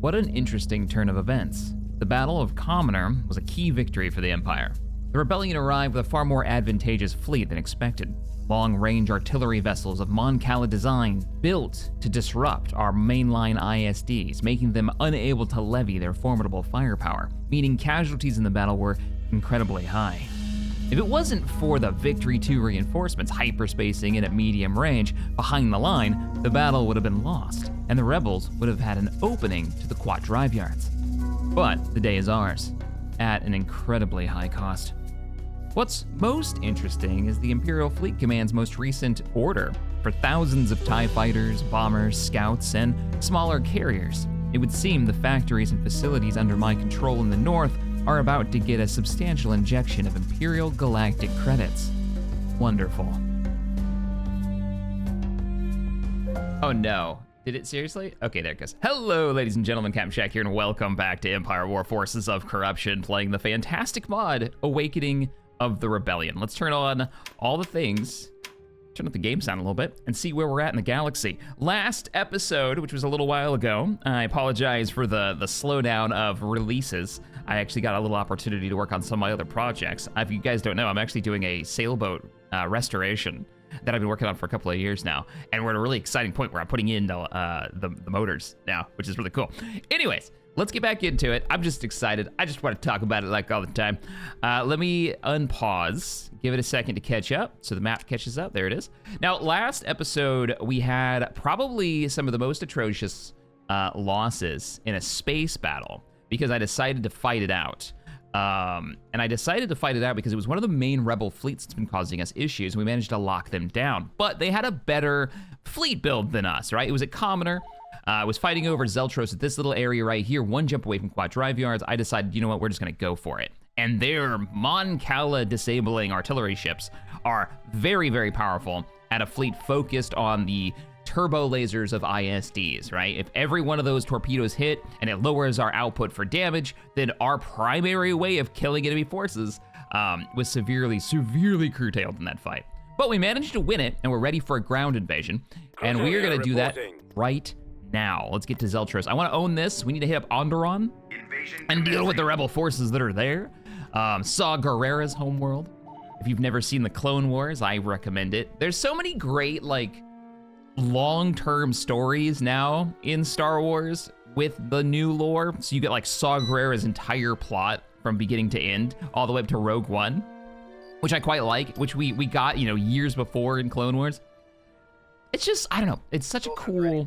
What an interesting turn of events. The Battle of Commoner was a key victory for the Empire. The rebellion arrived with a far more advantageous fleet than expected. Long-range artillery vessels of Mon Cala design, built to disrupt our mainline ISDs, making them unable to levy their formidable firepower, meaning casualties in the battle were incredibly high. If it wasn't for the Victory 2 reinforcements hyperspacing in at medium range behind the line, the battle would have been lost, and the rebels would have had an opening to the Quat drive yards. But the day is ours, at an incredibly high cost. What's most interesting is the Imperial Fleet Command's most recent order for thousands of TIE fighters, bombers, scouts, and smaller carriers. It would seem the factories and facilities under my control in the north are about to get a substantial injection of Imperial Galactic credits. Wonderful. Oh no. Did it seriously? Okay, there it goes. Hello, ladies and gentlemen, Captain Shack here, and welcome back to Empire War Forces of Corruption, playing the fantastic mod, Awakening of the Rebellion. Let's turn on all the things, turn up the game sound a little bit, and see where we're at in the galaxy. Last episode, which was a little while ago, I apologize for the slowdown of releases. I actually got a little opportunity to work on some of my other projects. If you guys don't know, I'm actually doing a sailboat restoration that I've been working on for a couple of years now, and we're at a really exciting point where I'm putting in the motors now, which is really cool. Anyways, let's get back into it. I'm just excited. I just want to talk about it like all the time. Let me unpause, give it a second to catch up, so the map catches up. There it is. Now, last episode, we had probably some of the most atrocious losses in a space battle, because I decided to fight it out. And I decided to fight it out because it was one of the main rebel fleets that's been causing us issues, and we managed to lock them down. But they had a better fleet build than us, right? It was a commoner. I was fighting over Zeltros at this little area right here, one jump away from Quad drive yards. I decided, you know what, we're just gonna go for it. And their Mon Cala disabling artillery ships are very, very powerful at a fleet focused on the turbo lasers of ISDs, right? If every one of those torpedoes hit and it lowers our output for damage, then our primary way of killing enemy forces was severely curtailed in that fight. But we managed to win it, and we're ready for a ground invasion, and we are gonna do that right now. Let's get to Zeltros. I wanna own this. We need to hit up Onderon and deal with the rebel forces that are there. Saw Gerrera's homeworld. If you've never seen the Clone Wars, I recommend it. There's so many great, like, long-term stories now in Star Wars with the new lore. So you get like Saw Gerrera's entire plot from beginning to end, all the way up to Rogue One, which I quite like, which we got, you know, years before in Clone Wars. It's just, I don't know, it's such a cool,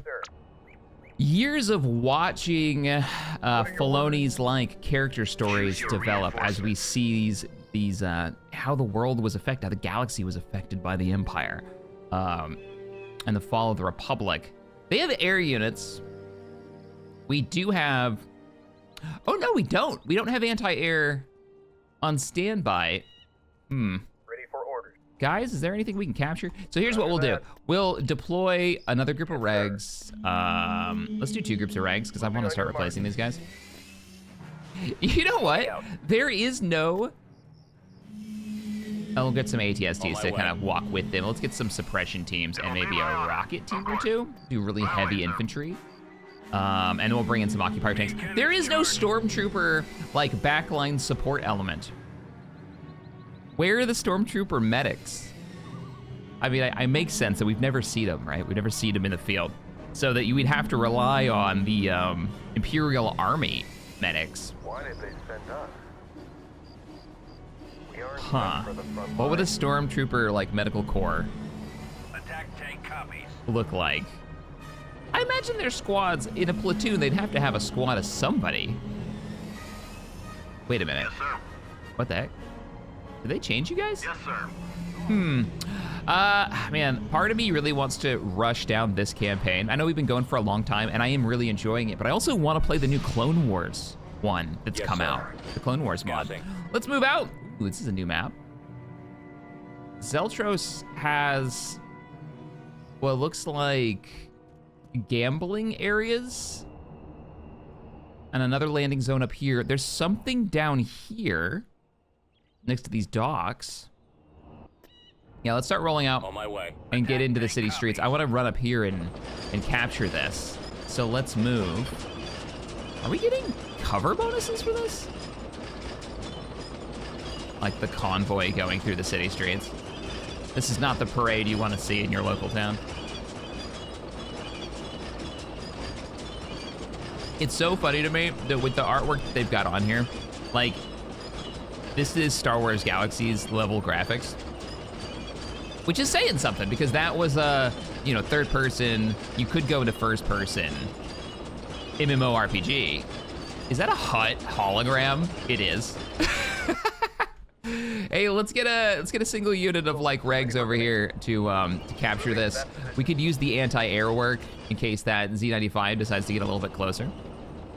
years of watching Filoni's like character stories develop as we see these how the world was affected, how the galaxy was affected by the Empire. And the fall of the Republic. They have air units. We do have, oh no, we don't. We don't have anti-air on standby. Ready for orders. Guys, is there anything we can capture? So here's what we'll do. We'll deploy another group of regs. Let's do 2 groups of regs, because I want to start replacing these guys. You know what? There is no, we'll get some ATSTs to kind of walk with them. Let's get some suppression teams and maybe a rocket team or 2. Do really heavy infantry. And then we'll bring in some occupier tanks. There is no stormtrooper, like, backline support element. Where are the stormtrooper medics? I mean, I make sense that we've never seen them, right? We've never seen them in the field. So that you would have to rely on the Imperial Army medics. Why did they send us? Huh. What would a stormtrooper, like, medical corps Attack tank copies. look like? I imagine their squads, in a platoon, they'd have to have a squad of somebody. Wait a minute. Yes, sir. What the heck? Did they change you guys? Yes, sir. Man, part of me really wants to rush down this campaign. I know we've been going for a long time, and I am really enjoying it, but I also want to play the new Clone Wars one that's come out. The Clone Wars mod. Let's move out. Ooh, this is a new map. Zeltros has what looks like gambling areas and another landing zone up here. There's something down here next to these docks. Yeah, let's start rolling out On my way. and get into the city streets. I want to run up here and capture this. So let's move. Are we getting cover bonuses for this? Like the convoy going through the city streets. This is not the parade you want to see in your local town. It's so funny to me that with the artwork that they've got on here, like, this is Star Wars Galaxies level graphics, which is saying something because that was a, you know, third person, you could go into first person MMORPG. Is that a hut hologram? It is. Hey, let's get a single unit of like regs over here to capture this. We could use the anti-air work in case that Z95 decides to get a little bit closer.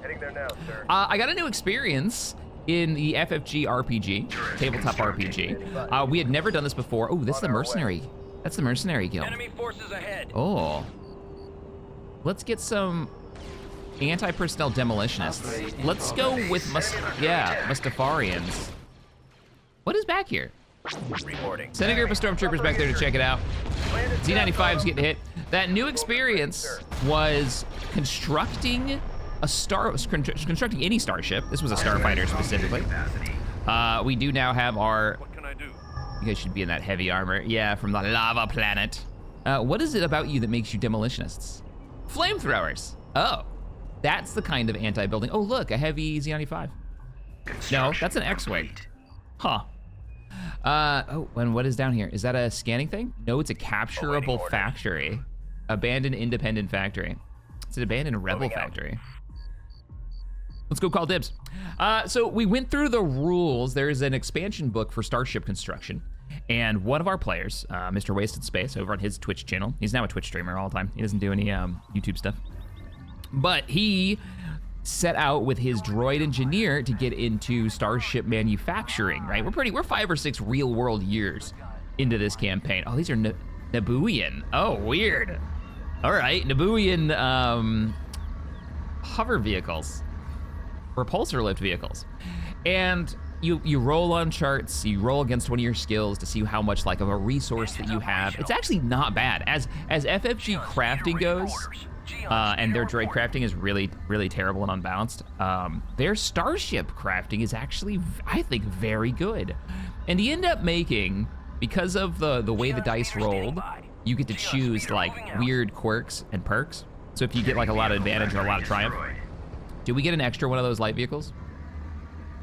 Heading there now, sir. I got a new experience in the FFG RPG, tabletop RPG. We had never done this before. Oh, this is the mercenary. That's the mercenary guild. Enemy forces ahead. Oh. Let's get some anti-personnel demolitionists. Let's go with Mustafarians. What is back here? Reporting. Send a group of stormtroopers back there to check it out. Z95's getting hit. That new experience was constructing constructing any starship. This was a starfighter specifically. We do now have our. What can I do? You guys should be in that heavy armor. Yeah, from the lava planet. What is it about you that makes you demolitionists? Flamethrowers. Oh, that's the kind of anti-building. Oh, look, a heavy Z95. No, that's an X-Wing. Huh. Oh, and what is down here? Is that a scanning thing? No, it's a capturable factory. Abandoned independent factory. It's an abandoned rebel factory. Let's go call dibs. So we went through the rules. There's an expansion book for starship construction. And one of our players, Mr. Wasted Space, over on his Twitch channel, he's now a Twitch streamer all the time. He doesn't do any YouTube stuff. But he set out with his droid engineer to get into starship manufacturing, right? We're 5 or 6 real world years into this campaign. Oh, these are Nabooian. Oh, weird. All right, Nabooian hover vehicles, repulsor lift vehicles. And you roll on charts, you roll against one of your skills to see how much like of a resource that you have. It's actually not bad. As FFG crafting goes, and their droid crafting is really, really terrible and unbalanced. Their starship crafting is actually, I think, very good. And you end up making, because of the way the dice rolled, you get to choose like weird quirks and perks. So if you get like a lot of advantage or a lot of triumph, do we get an extra one of those light vehicles?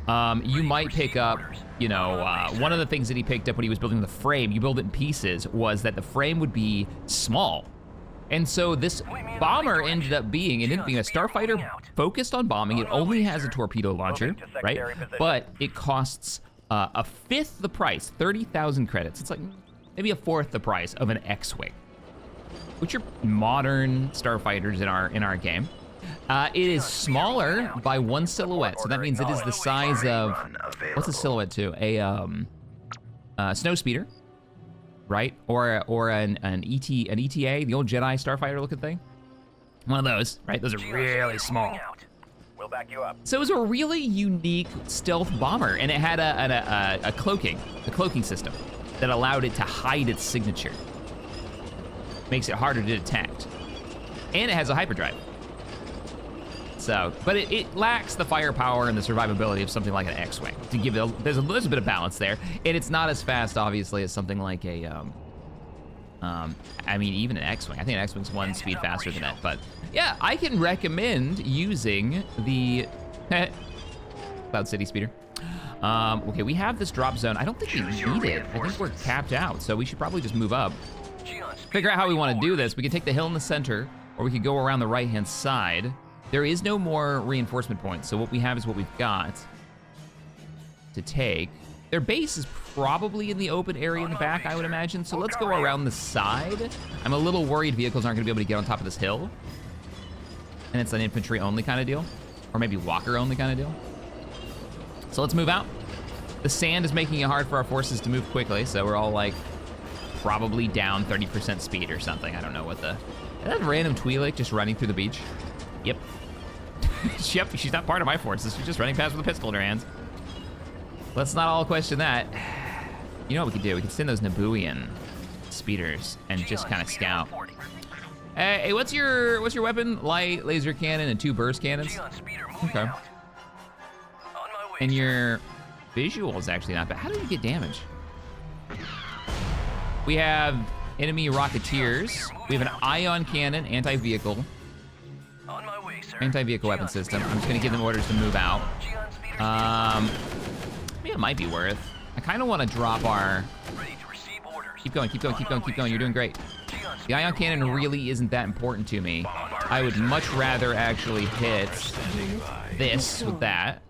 You might pick up, you know, one of the things that he picked up when he was building the frame, you build it in pieces, was that the frame would be small. And so this bomber ended up being a starfighter focused on bombing. It only has a torpedo launcher, right? But it costs a fifth the price, 30,000 credits. It's like maybe a fourth the price of an X-Wing, which are modern starfighters in our game. It is smaller by 1 silhouette, so that means it is the size of, what's a silhouette to? A snow speeder, right? Or an ETA, the old Jedi starfighter looking thing. One of those, right? Those are really small. We'll back you up. So it was a really unique stealth bomber, and it had a cloaking system that allowed it to hide its signature. Makes it harder to detect. And it has a hyperdrive. So, but it lacks the firepower and the survivability of something like an X-Wing. To give it, there's a bit of balance there, and it's not as fast, obviously, as something like a, I mean, even an X-Wing. I think an X-Wing's 1 speed faster than that, but yeah, I can recommend using the Cloud City speeder. Okay, we have this drop zone. I don't think we need it. I think we're capped out, so we should probably just move up. Figure out how we want to do this. We can take the hill in the center, or we could go around the right-hand side. There is no more reinforcement points, so what we have is what we've got to take. Their base is probably in the open area in the back, I would imagine, so let's go around the side. I'm a little worried vehicles aren't gonna be able to get on top of this hill, and it's an infantry-only kind of deal, or maybe walker-only kind of deal. So let's move out. The sand is making it hard for our forces to move quickly, so we're all like probably down 30% speed or something. I don't know what the... Is that random Twi'lek just running through the beach? Yep. Yep, she's not part of my forces. She's just running past with a pistol in her hands. Let's not all question that. You know what we could do? We could send those Nabooian speeders and just kind of scout. Hey, what's your weapon? Light, laser cannon, and 2 burst cannons. Okay. And your visual is actually not bad. How do you get damage? We have enemy rocketeers. We have an ion cannon, anti-vehicle. Anti-vehicle weapon system. I'm just gonna give them orders to move out. Maybe it might be worth. I kind of want to drop our... Keep going, keep going, keep going, keep going. You're doing great. The ion cannon really isn't that important to me. I would much rather actually hit this with that,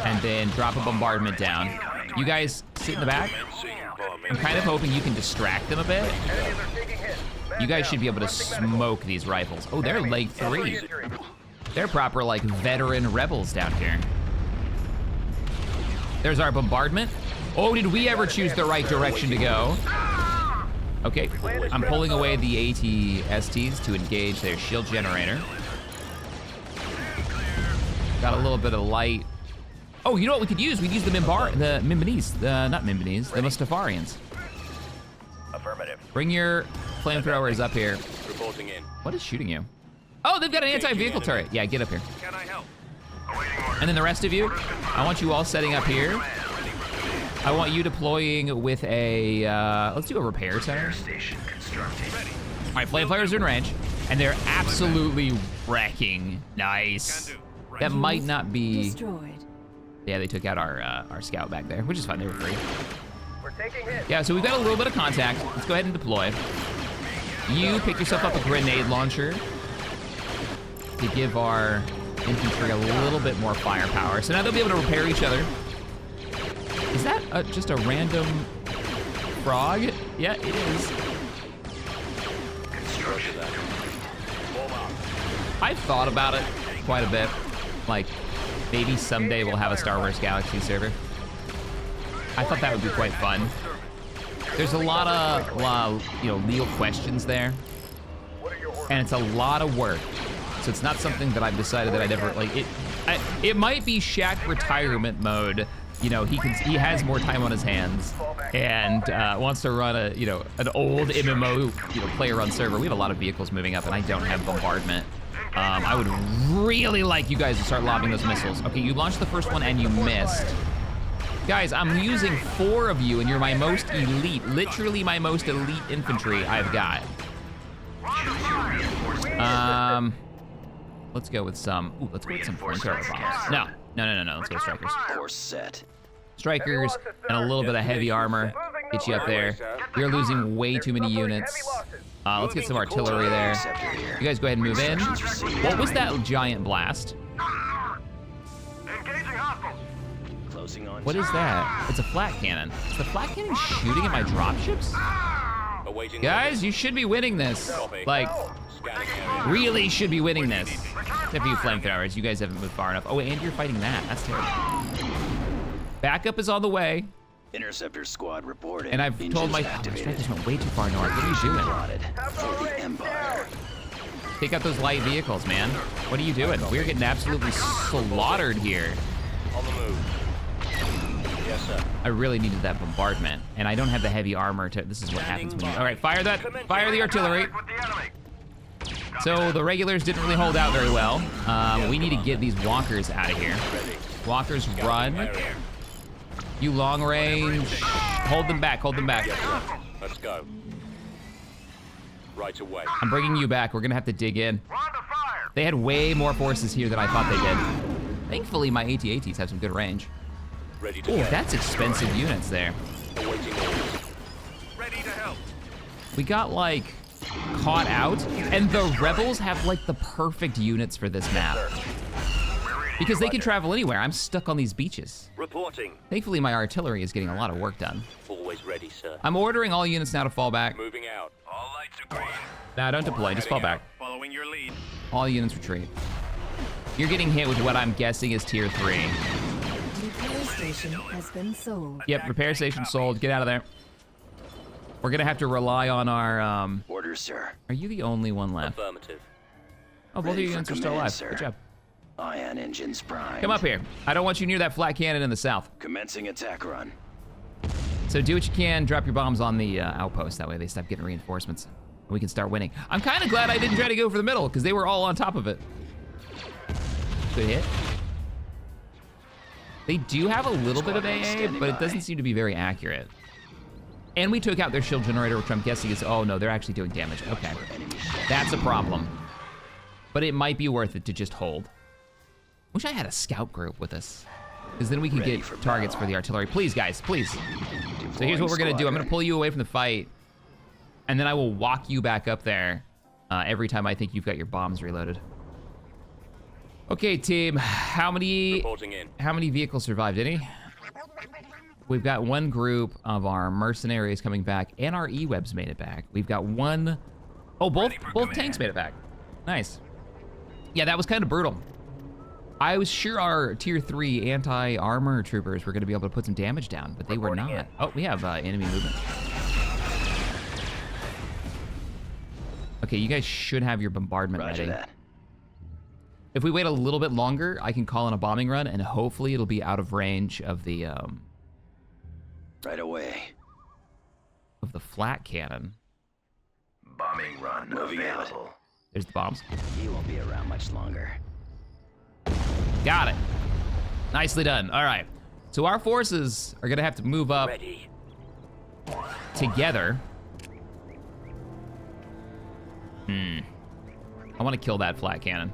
and then drop a bombardment down. You guys sit in the back. I'm kind of hoping you can distract them a bit. You guys should be able to smoke these rifles. Oh, they're leg 3. They're proper, like, veteran rebels down here. There's our bombardment. Oh, did we ever choose the right direction to go? Okay, I'm pulling away the ATSTs to engage their shield generator. Got a little bit of light. Oh, you know what we could use? We'd use the Mimbanese, not Mimbanese, the Mustafarians. Affirmative. Bring your flamethrowers up here. Reporting in. What is shooting you? Oh, they've got an anti-vehicle turret. Yeah, get up here. Can I help? And then the rest of you, I want you all setting up here. I want you deploying with a, let's do a repair center. All right, flame flares are in range, and they're absolutely wrecking. Nice. That might not be... Destroyed. Yeah, they took out our scout back there, which is fine, they were free. We're taking hits. Yeah, so we've got a little bit of contact. Let's go ahead and deploy. You pick yourself up a grenade launcher to give our infantry a little bit more firepower. So now they'll be able to repair each other. Is that just a random frog? Yeah, it is. I've thought about it quite a bit. Like, maybe someday we'll have a Star Wars Galaxy server. I thought that would be quite fun. There's a lot of legal questions there, and it's a lot of work. So it's not something that I've decided that I'd ever like. It might be Shaq retirement mode. You know, he has more time on his hands and wants to run an old MMO player-run server. We have a lot of vehicles moving up, and I don't have bombardment. I would really like you guys to start lobbing those missiles. Okay, you launched the first one and you missed. Guys, I'm using 4 of you, and you're my most elite, literally my most elite infantry I've got. Let's go with some. Ooh, let's go with some flamethrower bombs. No. Let's go strikers. Course set. Strikers and a little bit of heavy armor. Get you up there. You're losing way too many units. Let's get some artillery there. You guys go ahead and move in. What was that giant blast? Closing on. What is that? It's a flat cannon. Is the flat cannon shooting at my dropships? Guys, you should be winning this. Like, really should be winning this. Except for you flamethrowers, you guys haven't moved far enough. Oh, and you're fighting that. That's terrible. Backup is on the way. Interceptor squad reporting. And I've told my strikers went way too far north. What are you doing? Plotted for the Empire. Take out those light vehicles, man. What are you doing? We're getting absolutely slaughtered here. On the move. Yes, sir. I really needed that bombardment, and I don't have the heavy armor to. This is what happens when you. All right, fire that. Fire the artillery. So the regulars didn't really hold out very well. We need to get these walkers out of here. Walkers run. You long range. Hold them back. Hold them back. Let's go. Right away. I'm bringing you back. We're gonna have to dig in. They had way more forces here than I thought they did. Thankfully, my AT-ATs have some good range. Ready to Oh, go. that's expensive units there. Awaiting orders. Ready to help. We got like caught out, and the rebels have like the perfect units for this map because they can travel anywhere. I'm stuck on these beaches. Reporting. Thankfully, my artillery is getting a lot of work done. Always ready, sir. I'm ordering all units now to fall back. Moving out. All lights are green. Nah, don't deploy, just fall back. Following your lead. All units retreat. You're getting hit with what I'm guessing is tier 3. Repair station has been sold. Yep, repair station sold. Get out of there. We're gonna have to rely on our, Orders, sir. Are you the only one left? Affirmative. Oh, both of Ready your for units are still command, alive. sir. Good job. Ion engines primed. Come up here. I don't want you near that flat cannon in the south. Commencing attack run. So do what you can. Drop your bombs on the outpost. That way they stop getting reinforcements. We can start winning. I'm kind of glad I didn't try to go for the middle because they were all on top of it. Good hit. They do have a little bit of AA, but it doesn't seem to be very accurate. And we took out their shield generator, which I'm guessing is, oh no, they're actually doing damage. Okay, that's a problem. But it might be worth it to just hold. Wish I had a scout group with us, because then we could get targets for the artillery. Please, guys, please. So here's what we're gonna do. I'm gonna pull you away from the fight, and then I will walk you back up there every time I think you've got your bombs reloaded. Okay, team, how many vehicles survived? Any? We've got one group of our mercenaries coming back, and our E-webs made it back. We've got one, oh, both tanks made it back. Nice. Yeah, that was kind of brutal. I was sure our tier 3 anti-armor troopers were gonna be able to put some damage down, but they were not. Oh, we have enemy movement. Okay, you guys should have your bombardment ready. If we wait a little bit longer, I can call in a bombing run, and hopefully it'll be out of range of the Right away. of the flat cannon. Bombing run available. There's the bombs. He won't be around much longer. Got it. Nicely done. All right. So our forces are gonna have to move up together. I want to kill that flat cannon.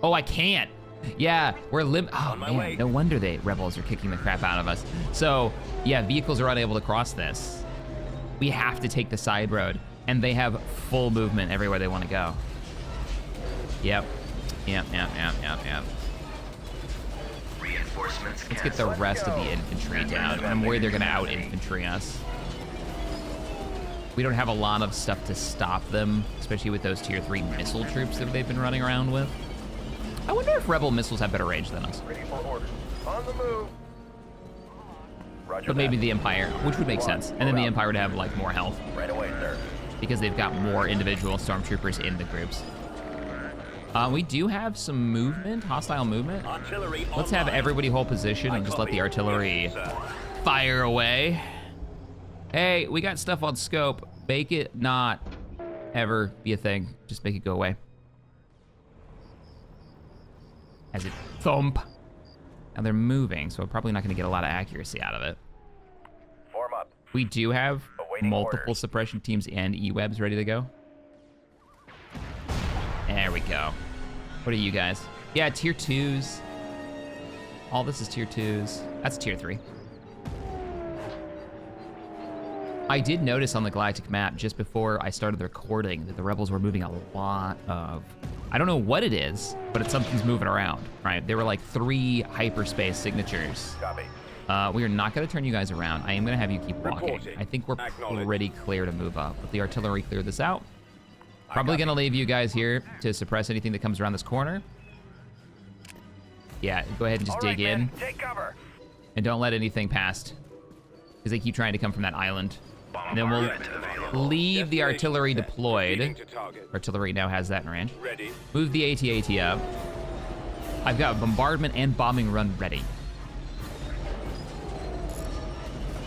Oh, I can't. Yeah, we're oh man, no wonder the rebels are kicking the crap out of us. So yeah, vehicles are unable to cross this. We have to take the side road, and they have full movement everywhere they want to go. Yep. Reinforcements. Let's get the rest of the infantry down. I'm worried they're gonna out-infantry us. We don't have a lot of stuff to stop them, especially with those tier 3 missile troops that they've been running around with. I wonder if rebel missiles have better range than us. Ready for orders. On the move. Roger But maybe the Empire, which would make sense. And then the Empire would have like more health Right away, sir. because they've got more individual stormtroopers in the groups. We do have some movement, hostile movement. Artillery Let's have online. everybody hold position and just let the artillery Yes, sir. fire away. Hey, we got stuff on scope. Make it not ever be a thing. Just make it go away. As it thump. Now they're moving, so we're probably not gonna get a lot of accuracy out of it. Form up. We do have Awaiting multiple orders. suppression teams and E-webs ready to go. There we go. What are you guys? Yeah, tier 2s. All this is tier 2s. That's tier 3. I did notice on the galactic map just before I started the recording that the rebels were moving a lot of, I don't know what it is, but it's something's moving around, right? There were like 3 hyperspace signatures. Copy. We are not gonna turn you guys around. I am gonna have you keep walking. Reporting. I think we're Acknowledged. pretty clear to move up. Let the artillery clear this out. Probably gonna leave you guys here to suppress anything that comes around this corner. Yeah, go ahead and just All dig right, in. men, take cover. And don't let anything past, because they keep trying to come from that island. And then we'll leave the artillery Proceeding deployed. to target. Artillery now has that in range. Ready. Move the AT-AT up. I've got bombardment and bombing run ready.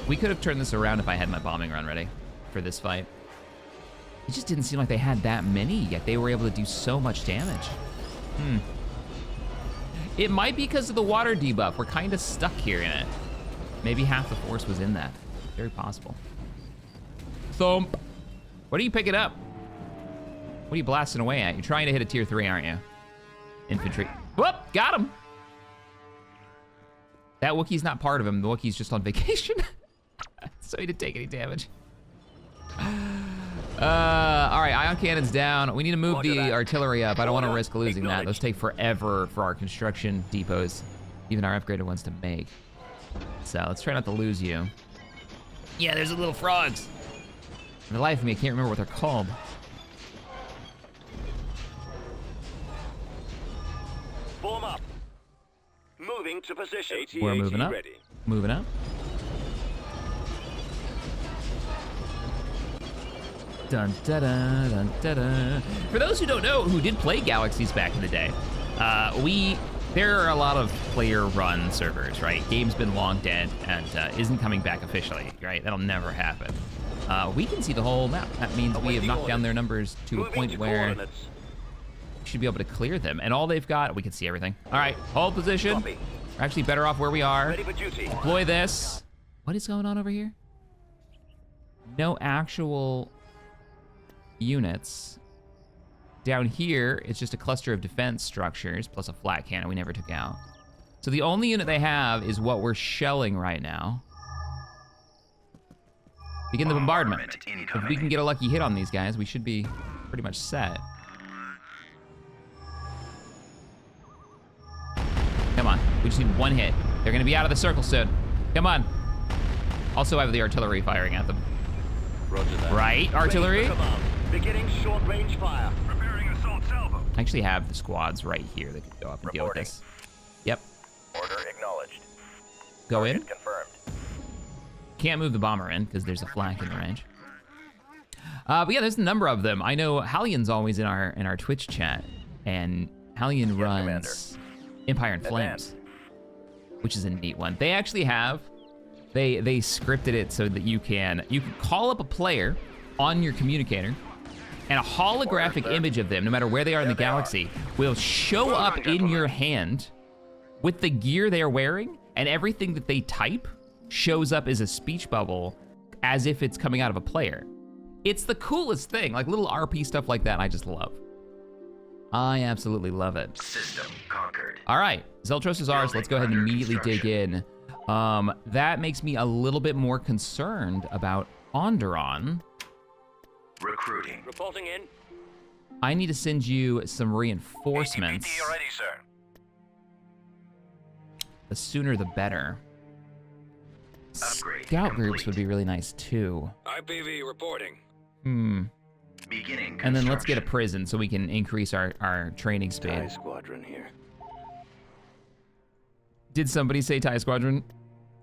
We could have turned this around if I had my bombing run ready for this fight. It just didn't seem like they had that many, yet they were able to do so much damage. It might be because of the water debuff. We're kind of stuck here in it. Maybe half the force was in that. Very possible. Thump. What are you picking up? What are you blasting away at? You're trying to hit a tier 3, aren't you? Infantry. Whoop, got him. That Wookiee's not part of him. The Wookiee's just on vacation. So he didn't take any damage. All right, ion cannons down. We need to move the artillery up. I don't want to risk losing that. Those take forever for our construction depots, even our upgraded ones to make. So let's try not to lose you. Yeah, there's the little frogs. For the life of me, I can't remember what they're called. Form up. Moving to position. We're moving up. Ready. Moving up. Dun, da, da, dun, da, da. For those who don't know, who did play Galaxies back in the day, there are a lot of player-run servers, right? Game's been long dead and isn't coming back officially, right? That'll never happen. we can see the whole map. That means we have knocked down their numbers to a Moving point to where coordinates. we should be able to clear them. And all they've got, we can see everything. All right, hold position. Copy. We're actually better off where we are. Ready for duty. Deploy this. What is going on over here? No actual units. Down here, it's just a cluster of defense structures plus a flat cannon we never took out. So the only unit they have is what we're shelling right now. Begin the bombardment. If we can get a lucky hit on these guys, we should be pretty much set. Come on, we just need one hit. They're gonna be out of the circle soon. Come on. Also, I have the artillery firing at them. Roger that. Right, artillery? Ready for command. Beginning short-range fire. Preparing assault salvo. I actually have the squads right here that could go up and deal with Reporting. this. Yep, Order acknowledged. go in. Target confirmed. Can't move the bomber in because there's a flak in the range. But yeah, there's a number of them. I know Hallian's always in our Twitch chat, and Hallian runs Empire in Flames, which is a neat one. They actually have, they scripted it so that you can call up a player on your communicator, and a holographic image of them, no matter where they are in the galaxy, will show up in your hand with the gear they're wearing, and everything that they type shows up as a speech bubble as if it's coming out of a player. It's the coolest thing, like little RP stuff like that I just love. I absolutely love it. System conquered. All right, Zeltros is ours. Let's go ahead and immediately dig in. That makes me a little bit more concerned about Onderon. Recruiting. Reporting in. I need to send you some reinforcements. ATPT ready, sir. The sooner the better. Upgrade Scout groups complete. would be really nice too. IPV reporting. Beginning And then let's get a construction. prison so we can increase our training speed. TIE squadron here. Did somebody say TIE Squadron?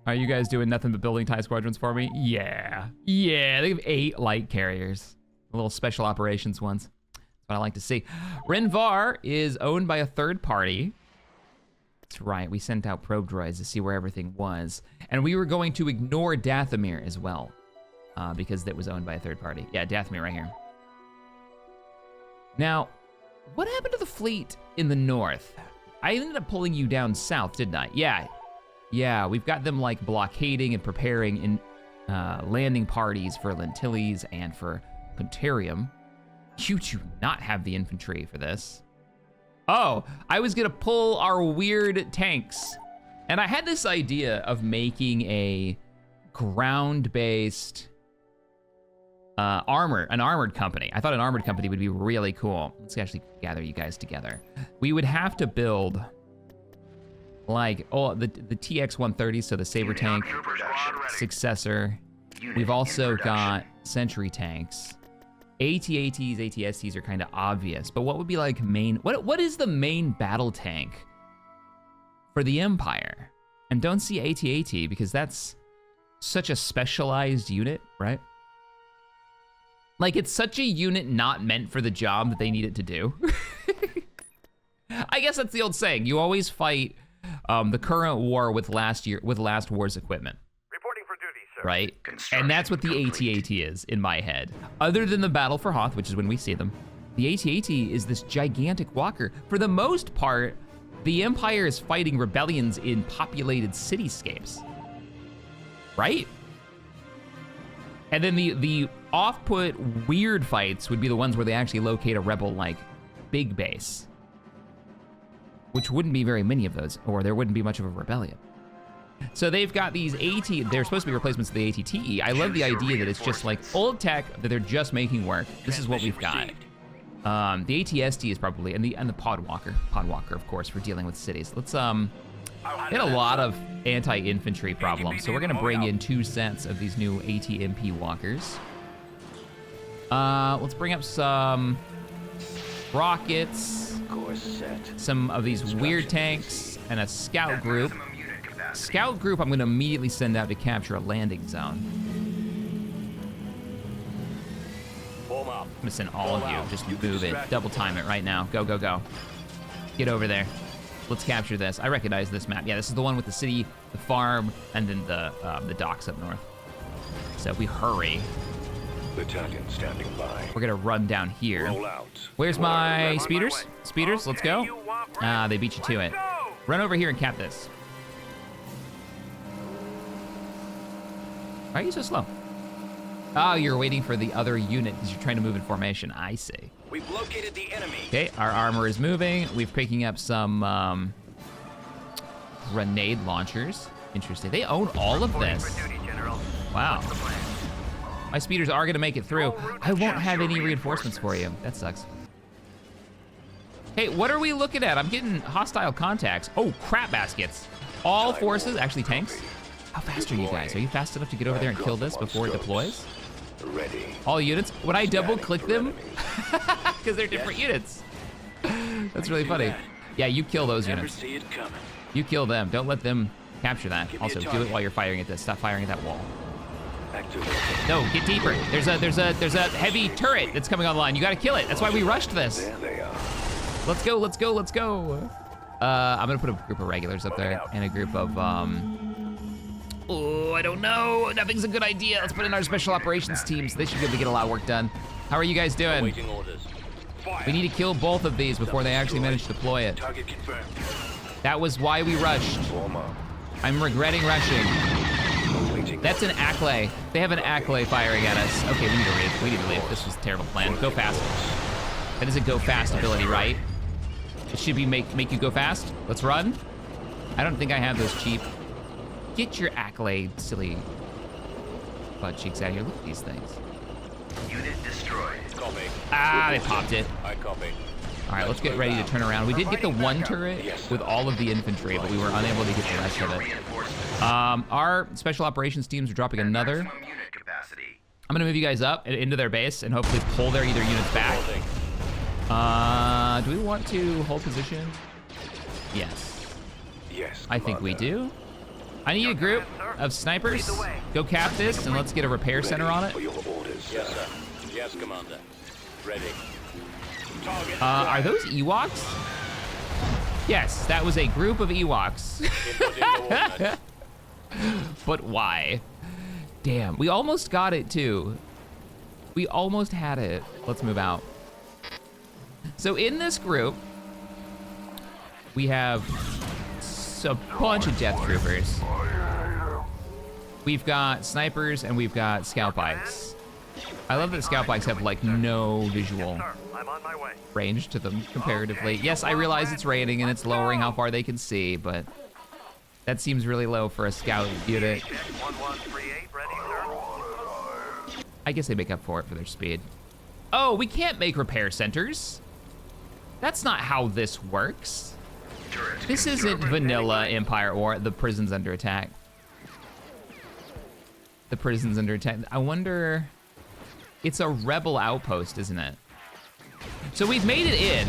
Are you guys doing nothing but building TIE Squadrons for me? Yeah. Yeah, they have 8 light carriers. Little special operations ones. That's what I like to see. Renvar is owned by a third party. That's right, we sent out probe droids to see where everything was. And we were going to ignore Dathomir as well, because that was owned by a third party. Yeah, Dathomir right here. Now, what happened to the fleet in the north? I ended up pulling you down south, didn't I? Yeah, we've got them like blockading and preparing in landing parties for Lentilles and for Contruum. You do not have the infantry for this. Oh, I was gonna pull our weird tanks. And I had this idea of making a ground-based an armored company. I thought an armored company would be really cool. Let's actually gather you guys together. We would have to build like, the TX-130, so the Saber tank successor. We've also got sentry tanks. AT-ATs, AT-STs are kind of obvious, but what would be like main, what is the main battle tank for the Empire? And don't see AT-AT because that's such a specialized unit, right? Like, it's such a unit not meant for the job that they need it to do. I guess that's the old saying. You always fight the current war with last war's equipment, Reporting for duty, sir. right? And that's what the AT-AT is in my head. Other than the battle for Hoth, which is when we see them, the AT-AT is this gigantic walker. For the most part, the Empire is fighting rebellions in populated cityscapes, right? And then the off-put weird fights would be the ones where they actually locate a rebel like big base, which wouldn't be very many of those, or there wouldn't be much of a rebellion. So they've got these they're supposed to be replacements of the ATTE. I love the idea that it's just like old tech that they're just making work. This is what we've got. The AT-ST is probably, and the Podwalker, of course, for dealing with cities. Let's hit a lot of anti-infantry problems, so we're gonna bring in 2 sets of these new AT-MP walkers. Let's bring up some rockets, Course set. some of these weird tanks, and a scout group. Scout group I'm gonna immediately send out to capture a landing zone. Form up. I'm gonna send all of you, just move it, double time it right now. Go, go, go. Get over there. Let's capture this. I recognize this map. Yeah, this is the one with the city, the farm, and then the docks up north. So if we hurry, Battalion standing by. We're gonna run down here. Roll out. Where's my On speeders? way. Speeders, let's go. Ah, they beat you to it. Run over here and cap this. Why are you so slow? Oh, you're waiting for the other unit because you're trying to move in formation. I see. We've located the enemy. Okay, our armor is moving. We're picking up some grenade launchers. Interesting. They own all of this. Wow. My speeders are gonna make it through. I won't have any reinforcements for you. That sucks. Hey, what are we looking at? I'm getting hostile contacts. Oh, crap baskets. All forces, actually tanks. How fast are you guys? Are you fast enough to get over there and kill this before it deploys? Ready. All units? When I double click them, because they're different units. That's really funny. Yeah, you kill those Never units. see it coming. You kill them. Don't let them capture that. Give me a Also, do it target. while you're firing at this. Stop firing at that wall. Activate. No, get deeper. There's a heavy turret that's coming online. You gotta kill it. That's why we rushed this. There they are. Let's go, let's go, let's go. I'm gonna put a group of regulars up there and a group of, oh, I don't know. Nothing's a good idea. Let's put in our special operations teams. They should be able to get a lot of work done. How are you guys doing? Waiting orders. Fire. We need to kill both of these before they actually manage to deploy it. Target confirmed. That was why we rushed. Form up. I'm regretting rushing. Waiting. That's an Acklay. They have an Acklay firing at us. Okay, we need to leave. We need to leave. This was a terrible plan. Go fast. That is a go fast ability, right? It should be make you go fast. Let's run. I don't think I have those cheap. Get your Acklay, silly butt cheeks out of here. Look at these things. Unit destroyed. Copy. Ah, they popped it. I copy. All right, let's get ready to turn around. We did get the one turret with all of the infantry, but we were unable to get the rest of it. Reinforcement. Our special operations teams are dropping another. Maximum unit capacity. I'm gonna move you guys up and into their base and hopefully pull their either units back. Holding. Do we want to hold position? Yes, Yes. I think we Commander. do. I need a group of snipers. Go cap this and let's get a repair center on it. For your orders. Yes, sir. Yes, Commander. Ready. Target. Are those Ewoks? Yes, that was a group of Ewoks. Input into ordnance. But why? Damn, we almost got it too. We almost had it. Let's move out. So in this group, we have a bunch of death troopers. We've got snipers and we've got scout bikes. I love that scout bikes have like no visual I'm on my way. range to them comparatively. Yes, I realize it's raining and it's lowering how far they can see, but that seems really low for a scout unit. 1138, ready, sir. I guess they make up for it for their speed. Oh, we can't make repair centers. That's not how this works. Turret This isn't vanilla Empire War. The prison's under attack. The prison's under attack. I wonder... It's a rebel outpost, isn't it? So we've made it in.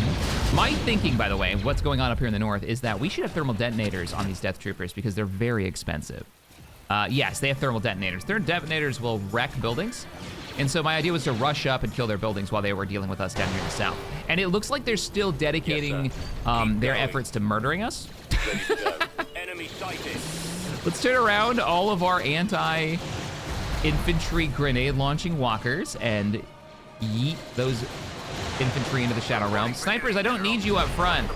My thinking, by the way, what's going on up here in the north is that we should have thermal detonators on these death troopers because they're very expensive. Yes, they have thermal detonators. Their detonators will wreck buildings. And so my idea was to rush up and kill their buildings while they were dealing with us down here in the south. And it looks like they're still dedicating Yes, their going. efforts to murdering us. Ready to go. Enemy sighted. Let's turn around all of our anti-infantry grenade launching walkers and yeet those infantry into the Shadow Realm. Snipers, I don't need you up front.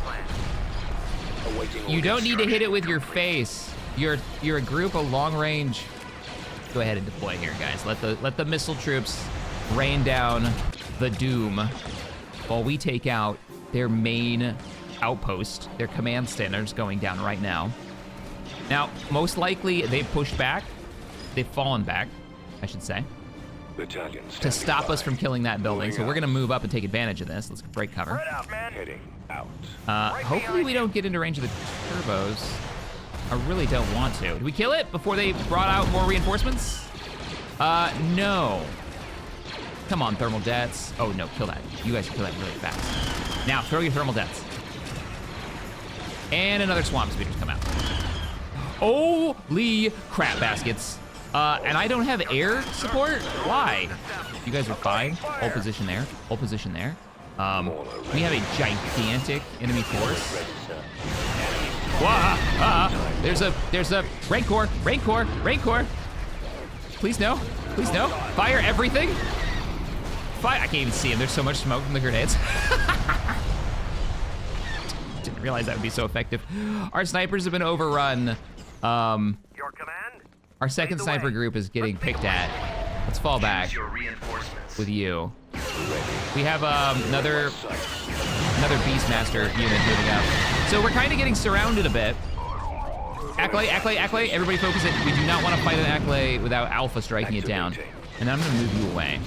Awaiting You don't orders. need to hit it with your face. You're a group of long range. Go ahead and deploy here, guys. Let the missile troops rain down the doom while we take out their main outpost. Their command center's going down right now. Now, most likely they've pushed back. They've fallen back, I should say, Battalion to standing stop us by. from killing that building. Moving So we're out. gonna move up and take advantage of this. Let's break cover. Right out, man. Heading out. Hopefully we don't get into range of the turbos. I really don't want to. Did we kill it before they brought out more reinforcements? No. Come on, thermal jets. Oh no, kill that. You guys can kill that really fast. Now, throw your thermal jets. And another swamp speeder's come out. Holy crap baskets. And I don't have air support? Why? You guys are fine. Hold position there. Hold position there. We have a gigantic enemy force. Ready, sir. There's a Rancor. Please no. Fire everything. fire. I can't even see him. There's so much smoke from the grenades. Didn't realize that would be so effective. Our snipers have been overrun. Your command? Our second sniper group is getting picked at. Let's fall back Choose your reinforcements. with you. We have another Beastmaster unit moving up. So we're kind of getting surrounded a bit. Acolyte, Acolyte, Acolyte, everybody focus it. We do not want to fight an Acolyte without Alpha striking it down. And I'm gonna move you away.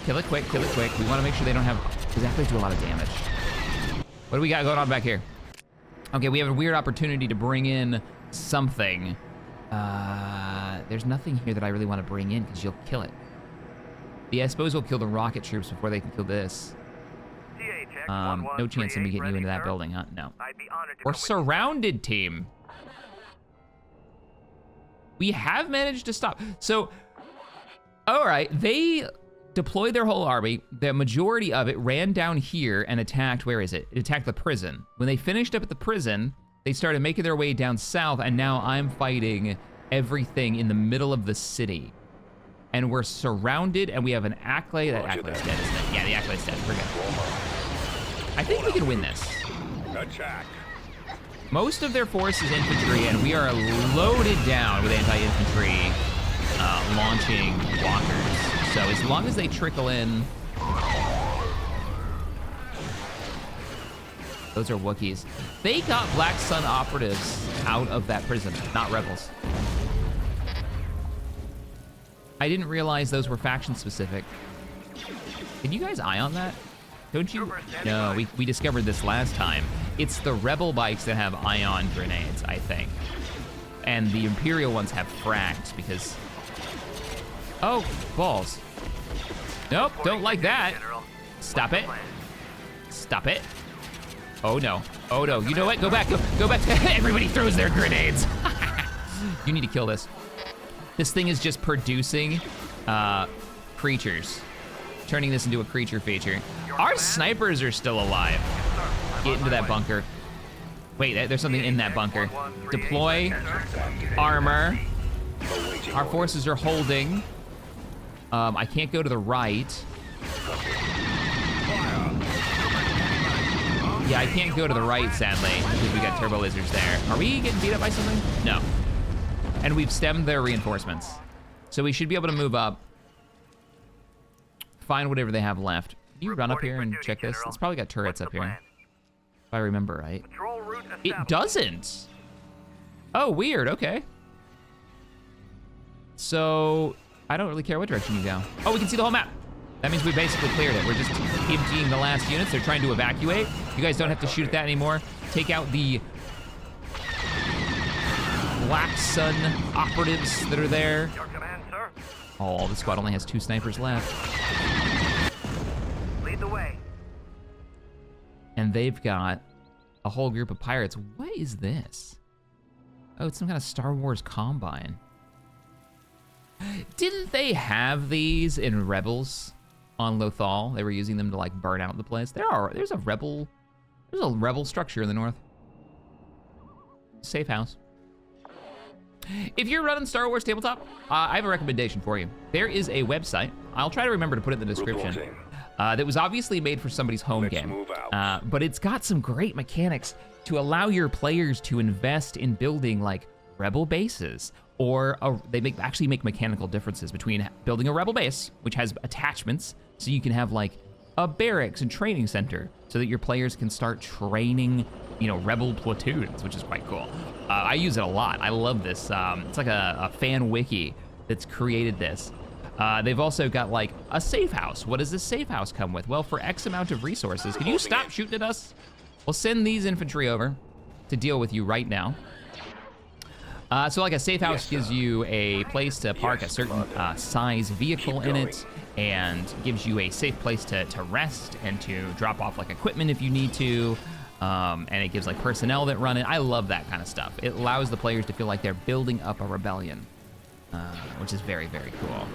Kill it quick, kill it quick. We want to make sure they don't have, because Acolytes do a lot of damage. What do we got going on back here? Okay, we have a weird opportunity to bring in something. There's nothing here that I really want to bring in because you'll kill it. Yeah, I suppose we'll kill the rocket troops before they can kill this. No chance of me getting you into that building, huh? No. We're surrounded, team. We have managed to stop. So, all right, they deployed their whole army. The majority of it ran down here and attacked, where is it? It attacked the prison. When they finished up at the prison, they started making their way down south, and now I'm fighting everything in the middle of the city. And we're surrounded, and we have an Acolyte. That Acolyte's dead, isn't it? Yeah, the Acolyte's dead. We're good. I think we can win this. Attack. Most of their force is infantry, and we are loaded down with anti-infantry launching walkers. So as long as they trickle in, those are Wookiees. They got Black Sun operatives out of that prison, not rebels. I didn't realize those were faction specific. Can you guys eye on that? Don't you? No, we discovered this last time. It's the rebel bikes that have ion grenades, I think. And the Imperial ones have frags because... Oh, balls. Nope, don't like that. Stop it. Stop it. Oh no, oh no. You know what, go back, go back. Everybody throws their grenades. You need to kill this. This thing is just producing creatures. Turning this into a creature feature. Our snipers are still alive. Get into that bunker. Wait, there's something in that bunker. Deploy armor. Our forces are holding. I can't go to the right. Yeah, I can't go to the right, sadly, because we got turbo lizards there. Are we getting beat up by something? No. And we've stemmed their reinforcements. So we should be able to move up. Find whatever they have left. Can you run up here and check this? It's probably got turrets up here. If I remember right. It doesn't. Oh, weird, okay. So, I don't really care what direction you go. Oh, we can see the whole map. That means we basically cleared it. We're just emptying the last units. They're trying to evacuate. You guys don't have to shoot at that anymore. Take out the Black Sun operatives that are there. Your command, sir. Oh, the squad only has 2 snipers left. Lead the way. And they've got a whole group of pirates. What is this? Oh, it's some kind of Star Wars Combine. Didn't they have these in Rebels on Lothal? They were using them to like burn out the place. There's a rebel structure in the north. Safe house. If you're running Star Wars Tabletop, I have a recommendation for you. There is a website. I'll try to remember to put it in the description. That was obviously made for somebody's home game. But it's got some great mechanics to allow your players to invest in building like rebel bases, or they actually make mechanical differences between building a rebel base, which has attachments, so you can have like a barracks and training center, so that your players can start training, you know, rebel platoons, which is quite cool. I use it a lot. I love this. It's like a fan wiki that's created this. They've also got like a safe house. What does this safe house come with? Well, for X amount of resources. Can you stop shooting at us? We'll send these infantry over to deal with you right now. So like a safe house gives you a place to park a certain size vehicle in it, and gives you a safe place to rest and to drop off like equipment if you need to. And it gives like personnel that run it. I love that kind of stuff. It allows the players to feel like they're building up a rebellion, which is very, very cool.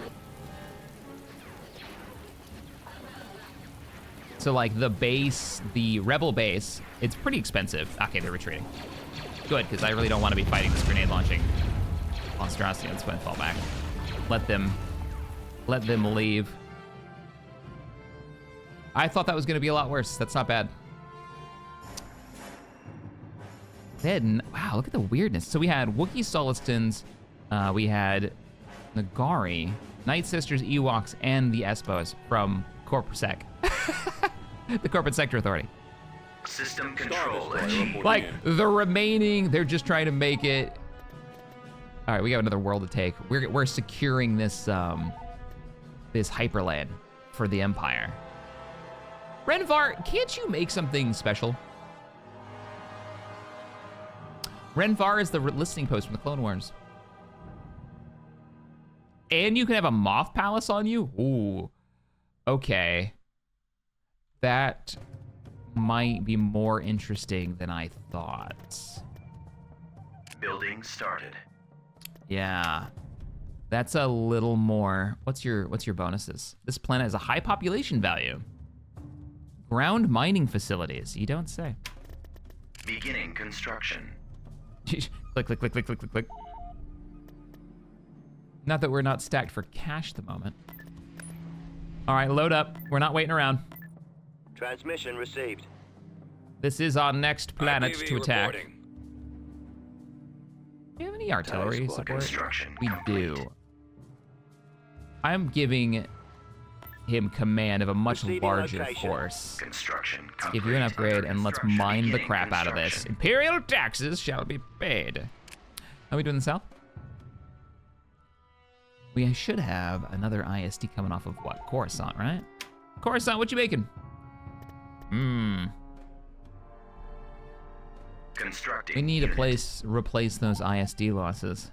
So like the base, the rebel base, it's pretty expensive. Okay, they're retreating. Good, because I really don't want to be fighting this grenade launching monstrosity. Let's go ahead and fall back. Let them leave. I thought that was gonna be a lot worse. That's not bad. Then, wow, look at the weirdness. So we had Wookiee Solistons, we had Nagari, Night Sisters, Ewoks, and the Espos from Corpsec. The Corporate Sector Authority. System Star control Destroyer achieved. reporting Like, in. the remaining, they're just trying to make it. All right, we got another world to take. We're securing this, this Hyperlane for the Empire. Renvar, can't you make something special? Renvar is the listening post from the Clone Wars. And you can have a Moth Palace on you? Ooh, okay. That might be more interesting than I thought. Building started. Yeah, that's a little more. What's your bonuses? This planet has a high population value. Ground mining facilities, you don't say. Beginning construction. Click, click, click, click, click, click, click. Not that we're not stacked for cash at the moment. All right, load up. We're not waiting around. Transmission received. This is our next planet IPV to attack. reporting. Do you have any artillery Squad support? construction We complete. do. I'm giving him command of a much Proceeding larger location. force. Construction complete. Give you an upgrade and let's mine the Beginning crap out of this. construction. Imperial taxes shall be paid. How we doing in the south? We should have another ISD coming off of what? Coruscant, right? Coruscant, what you making? Constructing. We need a unit. replace those ISD losses.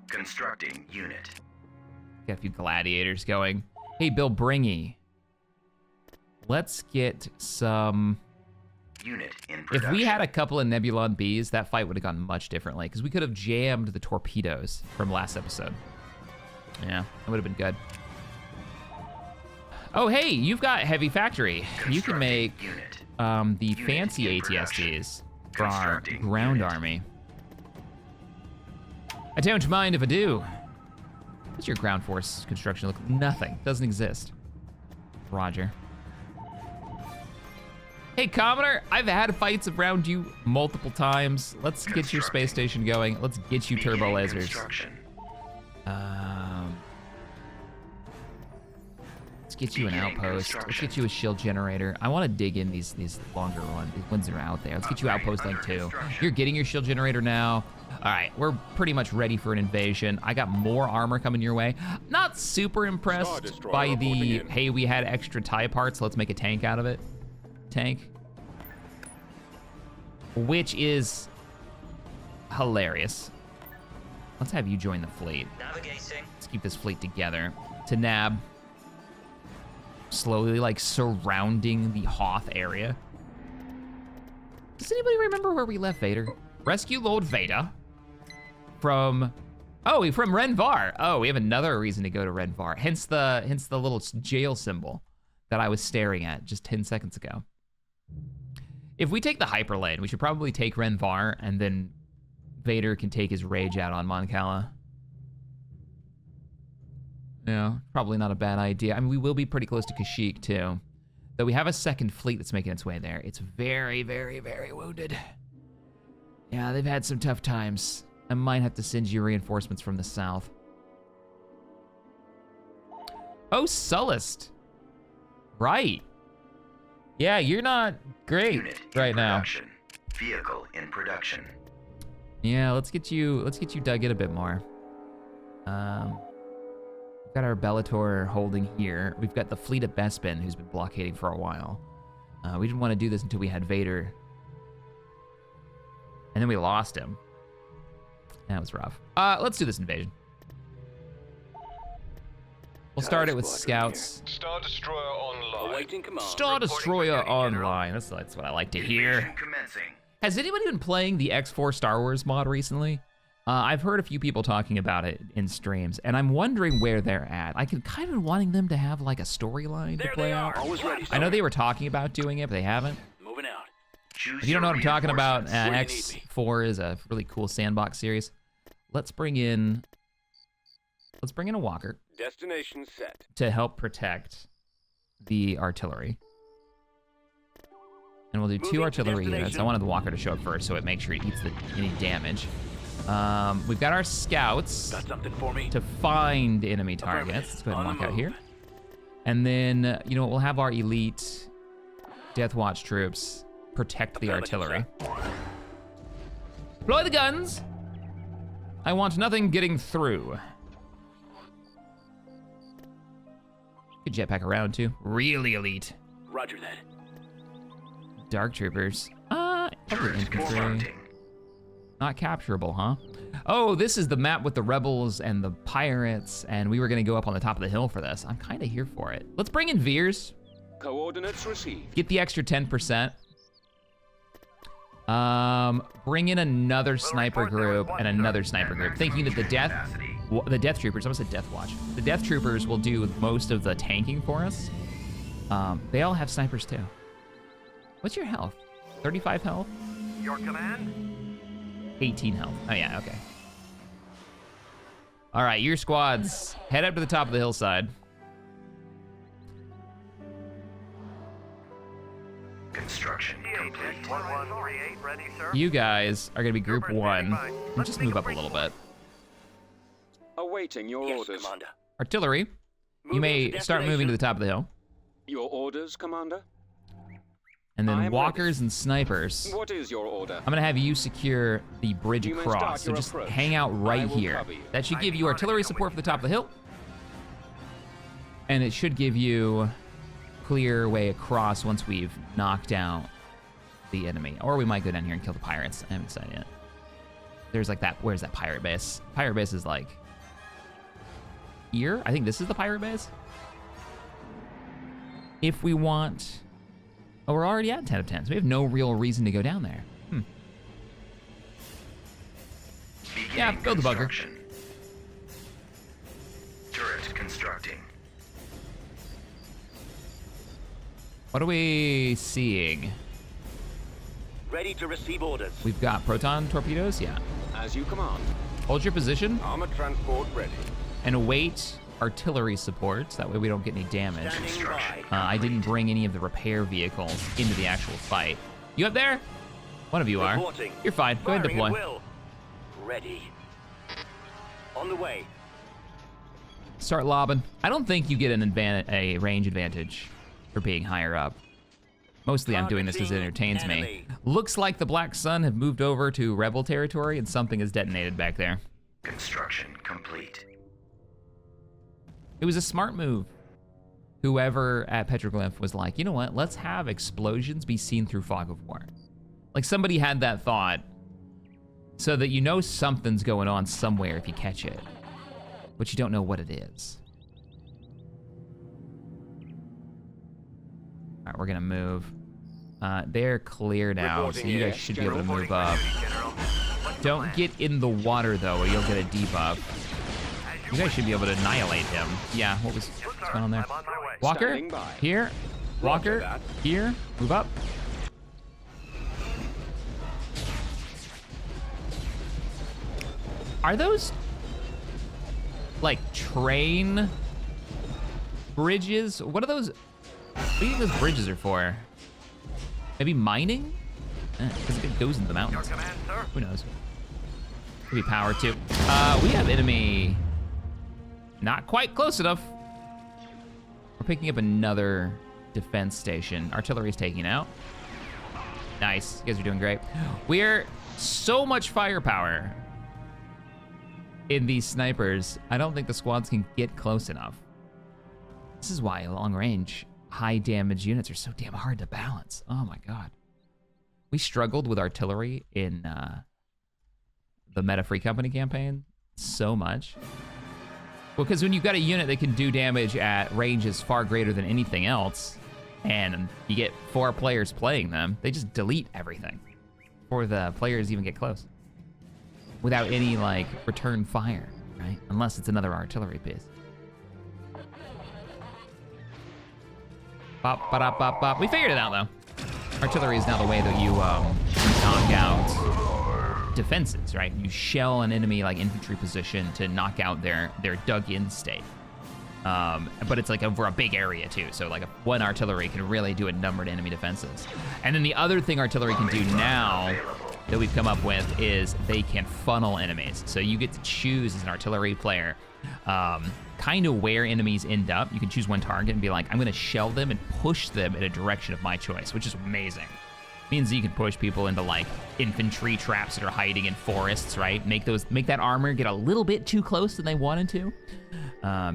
Constructing unit. Got a few gladiators going. Hey, Bill Bringy. Let's get some. Unit in If production. we had a couple of Nebulon Bs, that fight would have gone much differently, because we could have jammed the torpedoes from last episode. Yeah, that would have been good. Oh, hey, you've got Heavy Factory. You can Constructing make unit. the Unit fancy in production. ATSDs for our Constructing ground unit. army. I don't mind if I do. What's your ground force construction look? Nothing. Doesn't exist. Roger. Hey, Commoner, I've had fights around you multiple times. Let's get your space station going. Let's get you turbo Beginning lasers. construction. Let's get you an Beginning outpost. Let's construction. get you a shield generator. I want to dig in these longer ones. These ones that are out there. Let's get you Upgrade outpost link under 2. construction. You're getting your shield generator now. All right, we're pretty much ready for an invasion. I got more armor coming your way. Not super Star impressed Destroyer by the, reporting in. hey, we had extra TIE parts, let's make a tank out of it. Tank. Which is hilarious. Let's have you join the fleet. Navigating. Let's keep this fleet together. To nab. Slowly, like, surrounding the Hoth area. Does anybody remember where we left Vader? Rescue Lord Vader from Renvar. Oh, we have another reason to go to Renvar. Hence the little jail symbol that I was staring at just 10 seconds ago. If we take the Hyperlane, we should probably take Renvar, and then Vader can take his rage out on Mon Cala. Yeah, probably not a bad idea. I mean, we will be pretty close to Kashyyyk, too. Though we have a second fleet that's making its way there. It's very, very, very wounded. Yeah, they've had some tough times. I might have to send you reinforcements from the south. Oh, Sullust. Right. Yeah, you're not great Unit in right now. production. Vehicle in production. Yeah, let's get you dug in a bit more. We've got our Bellator holding here. We've got the fleet of Bespin, who's been blockading for a while. We didn't want to do this until we had Vader. And then we lost him. That was rough. Let's do this invasion. We'll start it with scouts. Star Destroyer online. Awaiting command. Star Destroyer online. That's what I like to hear. Invasion commencing. Has anybody been playing the X4 Star Wars mod recently? I've heard a few people talking about it in streams, and I'm wondering where they're at. I could kind of wanting them to have like a storyline to There play they out. are. Always ready, I know sir. they were talking about doing it, but they haven't. Moving out. Choose If you don't know your what I'm talking about, reinforcements. Where you need me. X4 is a really cool sandbox series. Let's bring in let's bring in a walker Destination set. to help protect the artillery. And we'll do Moving two to artillery units. destination. I wanted the walker to show up first so it makes sure it eats any damage. We've got our scouts Got something for me? to find enemy targets. Let's go ahead and On the walk out here. move. And then, you know, we'll have our elite Death Watch troops protect the Affirmative, artillery. Deploy the guns. I want nothing getting through. Good jetpack around too. Really elite. Roger that. Dark troopers. Probably Turret infantry. constructing. Not capturable, huh? Oh, this is the map with the rebels and the pirates, and we were gonna go up on the top of the hill for this. I'm kinda here for it. Let's bring in Veers. Coordinates received. Get the extra 10%. Bring in another sniper group and another sniper group, thinking that the death troopers, I almost said Death Watch. The death troopers will do most of the tanking for us. They all have snipers too. What's your health? 35 health? Your command? 18 health. Oh yeah, okay. All right, your squads, head up to the top of the hillside. Construction complete. 1138, ready, sir. You guys are gonna be group one. And just move up a little bit. Awaiting your Yes, orders. Commander. Artillery, you Moving may to start moving to the destination. top of the hill. Your orders, Commander? And I then am walkers and snipers. What is your order? I'm gonna have you secure the bridge You may across. start So your just approach. hang out I right will here. cover you. That should give you artillery support for the top of the hill. And it should give you clear way across once we've knocked out the enemy. Or we might go down here and kill the pirates. I haven't decided yet. There's like that, where's that pirate base? Pirate base is like here. I think this is the pirate base. If we want, oh, we're already at 10 of 10, so we have no real reason to go down there. Yeah, Beginning build the bunker. construction. Turret constructing. What are we seeing? Ready to receive orders. We've got proton torpedoes, yeah. As you command. Hold your position Armor transport ready. and await artillery support, so that way we don't get any damage. Standing by. I didn't bring any of the repair vehicles into the actual fight. You up there? One of you are. Reporting. You're fine, go ahead and Firing deploy. at will. Ready. On the way. Start lobbing. I don't think you get a range advantage for being higher up. Mostly I'm doing this because it entertains me. Enemy. Looks like the Black Sun have moved over to rebel territory and something is detonated back there. Construction complete. It was a smart move. Whoever at Petroglyph was like, you know what, let's have explosions be seen through fog of war. Like somebody had that thought so that you know something's going on somewhere if you catch it, but you don't know what it is. All right, we're gonna move. They're clear now, so you guys should be able to move up. Don't get in the water though, or you'll get a debuff. You guys should be able to annihilate him. Yeah, what's going on there? Walker, Standing by. here. Walker, that. here. Move up. Are those like train bridges? What are those? What do you think those bridges are for? Maybe mining? Because it goes into the mountains. Who knows? Could be power too. We have enemy not quite close enough. We're picking up another defense station. Artillery's taking out. Nice, you guys are doing great. We're so much firepower in these snipers. I don't think the squads can get close enough. This is why long range, high damage units are so damn hard to balance. Oh my God. We struggled with artillery in the Meta Free Company campaign so much. Well, because when you've got a unit that can do damage at ranges far greater than anything else, and you get 4 players playing them, they just delete everything before the players even get close. Without any, like, return fire, right? Unless it's another artillery piece. Bop, ba-da, bop, bop. We figured it out, though. Artillery is now the way that you knock out defenses, right? You shell an enemy like infantry position to knock out their dug-in state. But it's like over a big area too, so like one artillery can really do a number to enemy defenses. And then the other thing artillery can do now that we've come up with is they can funnel enemies. So you get to choose as an artillery player kind of where enemies end up. You can choose one target and be like, I'm gonna shell them and push them in a direction of my choice, which is amazing. Means you can push people into like infantry traps that are hiding in forests, right? Make that armor get a little bit too close than they wanted to.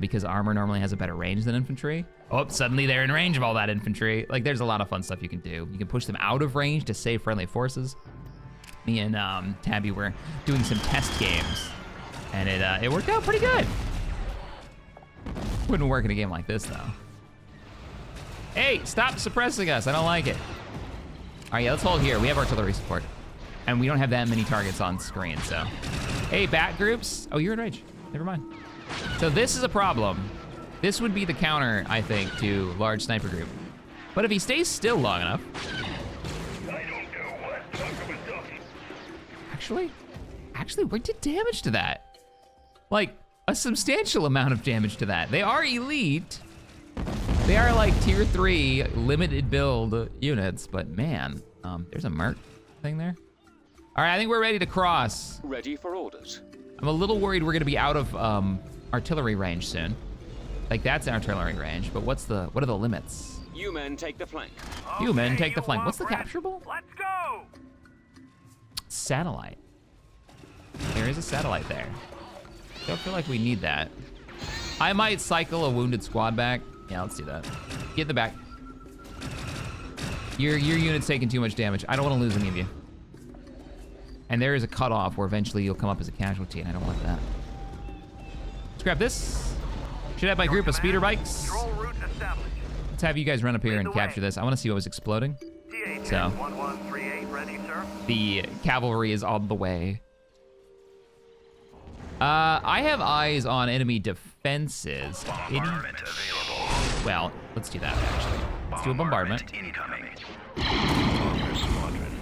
Because armor normally has a better range than infantry. Oh, suddenly they're in range of all that infantry. Like, there's a lot of fun stuff you can do. You can push them out of range to save friendly forces. Me and Tabby were doing some test games, and it worked out pretty good. Wouldn't work in a game like this, though. Hey, stop suppressing us. I don't like it. All right, yeah, let's hold here. We have artillery support, and we don't have that many targets on screen, so. Hey, bat groups. Oh, you're in range. Never mind. So this is a problem. This would be the counter, I think, to large sniper group. But if he stays still long enough. Actually, we did damage to that. Like, a substantial amount of damage to that. They are elite. They are like tier 3 limited build units, but man, there's a merc thing there. All right, I think we're ready to cross. Ready for orders. I'm a little worried we're gonna be out of artillery range soon. Like, that's artillery range, but what are the limits? You men take the flank. You men take the flank. What's the capturable? Let's go! Satellite. There is a satellite there. Don't feel like we need that. I might cycle a wounded squad back. Yeah, let's do that. Get in the back. Your unit's taking too much damage. I don't want to lose any of you. And there is a cutoff where eventually you'll come up as a casualty, and I don't want that. Let's grab this. Should have my group of speeder bikes. Let's have you guys run up here and capture this. I want to see what was exploding. So, the cavalry is on the way. I have eyes on enemy defenses. Well, let's do that, actually. Let's do a bombardment.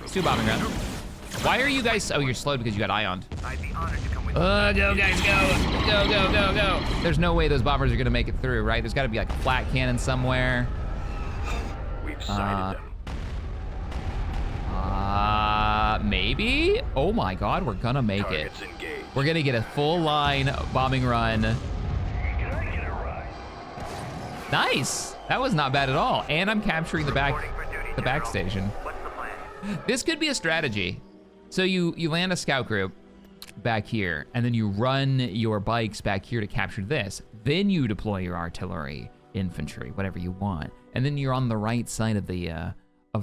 Let's do a bombing run. Why are you guys... Oh, you're slowed because you got ioned. Go, guys, go. Go, go, go, go. There's no way those bombers are going to make it through, right? There's got to be, like, a flat cannon somewhere. We've sighted them. Maybe? Oh, my God, we're going to make it. We're going to get a full-line bombing run. Nice. That was not bad at all. And I'm capturing the back station. This could be a strategy. So you land a scout group back here, and then you run your bikes back here to capture this. Then you deploy your artillery, infantry, whatever you want, and then you're on the right side of the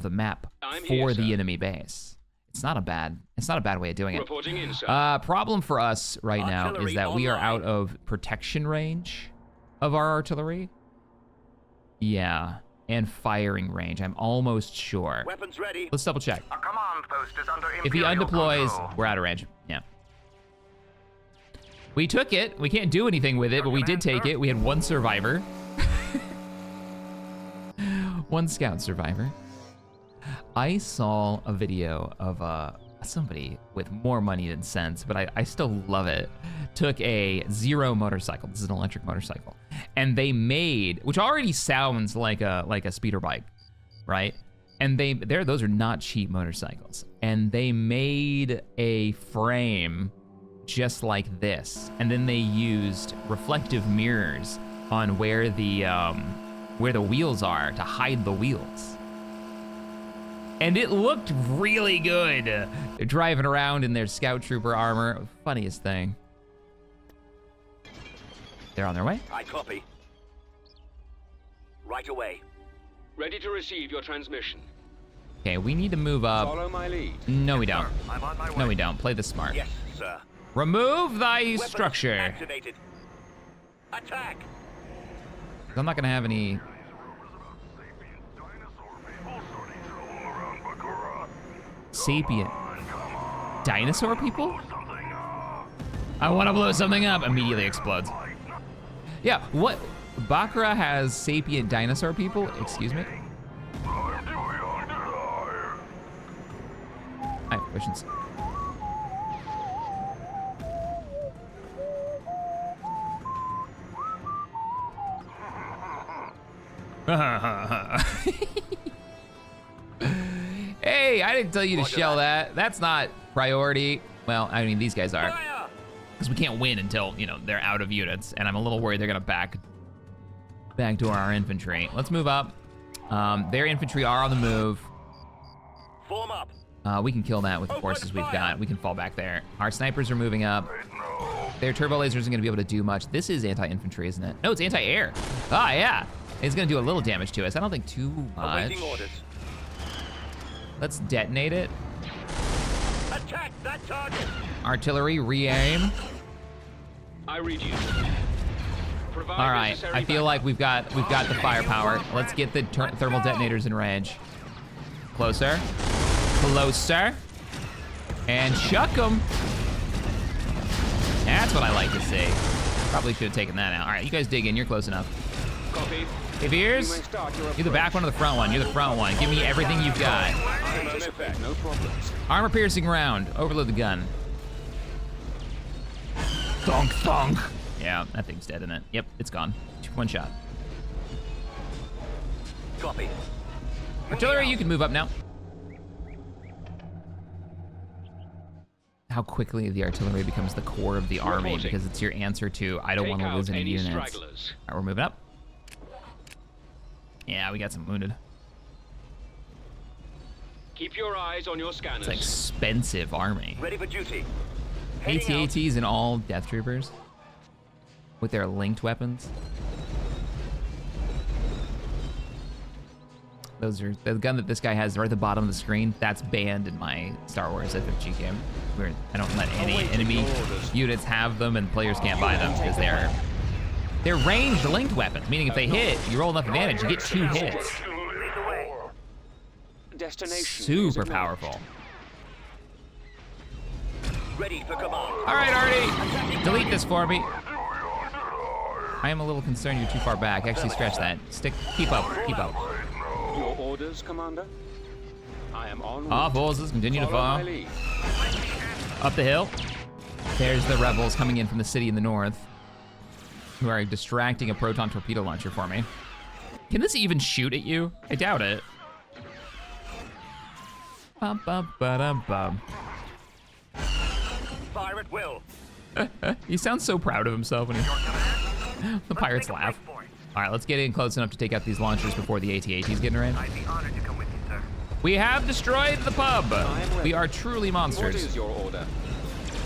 map for the enemy base. It's not a bad way of doing it. Problem for us right now is that we are out of protection range of our artillery. Yeah. And firing range, I'm almost sure. Weapons ready. Let's double check. A command post is under If he undeploys, we're out of range. Yeah. We took it. We can't do anything with it, but we did take it. We had one survivor. One scout survivor. I saw a video of somebody with more money than sense, but I still love it. Took a Zero motorcycle. This is an electric motorcycle. And they made, which already sounds like a speeder bike, right? And those are not cheap motorcycles. And they made a frame just like this. And then they used reflective mirrors on where the wheels are to hide the wheels. And it looked really good. They're driving around in their scout trooper armor. Funniest thing. They're on their way. I copy. Right away. Ready to receive your transmission. Okay, we need to move up. Follow my lead. No, we don't. I'm on my way. No, we don't. Play this smart. Yes, sir. Remove thy Weapons structure. activated. Attack. I'm not gonna have any. Sapient dinosaur people? I want to blow something up. Immediately explodes. Yeah, what? Bakra has sapient dinosaur people? Excuse me? I have questions. Hey, I didn't tell you to shell that. That's not priority. Well, I mean, these guys are. Because we can't win until, you know, they're out of units. And I'm a little worried they're gonna backdoor our infantry. Let's move up. Their infantry are on the move. Form up. We can kill that with the forces we've got. We can fall back there. Our snipers are moving up. Their turbo laser isn't gonna be able to do much. This is anti-infantry, isn't it? No, it's anti-air. Ah, yeah. It's gonna do a little damage to us. I don't think too much. Awaiting orders. Let's detonate it. Attack that target. Artillery, re-aim. I read you. Provide All right, necessary I feel like we've got the firepower. Let's get the thermal detonators in range. Closer, closer, and chuck them. That's what I like to see. Probably should have taken that out. All right, you guys dig in. You're close enough. Copy. Aviers, you're the back one or the front one? You're the front one. Give me everything you've got. No problems. Armor piercing round. Overload the gun. Thunk, thunk. Yeah, that thing's dead, isn't it? Yep, it's gone. One shot. Copy. Artillery, you can move up now. How quickly the artillery becomes the core of the army because it's your answer to I don't want to lose any units. All right, we're moving up. Yeah, we got some wounded. Keep your eyes on your scanners. It's an expensive army. Ready for duty. Heading out. AT-ATs and all death troopers with their linked weapons. Those are the gun that this guy has right at the bottom of the screen. That's banned in my Star Wars FFG game. Where I don't let any enemy units have them, and players can't buy them because they're ranged linked weapons. Meaning if they hit, you roll enough advantage, you get 2 hits. Destination. Super powerful. Ready for command. All right, Artie, delete this for me. I am a little concerned you're too far back. Actually, stretch that. Keep up, keep up. Your orders, Commander? I am on. All forces continue to Follow fall. my lead. Up the hill. There's the rebels coming in from the city in the north, who are distracting a proton torpedo launcher for me. Can this even shoot at you? I doubt it. Bum, bum, ba-dum, bum. Fire at will. He sounds so proud of himself when he... The pirates laugh. All right, let's get in close enough to take out these launchers before the AT-ATs get in range. I'd be honored to come with you, sir. We have destroyed the pub. We are truly What monsters. is your order?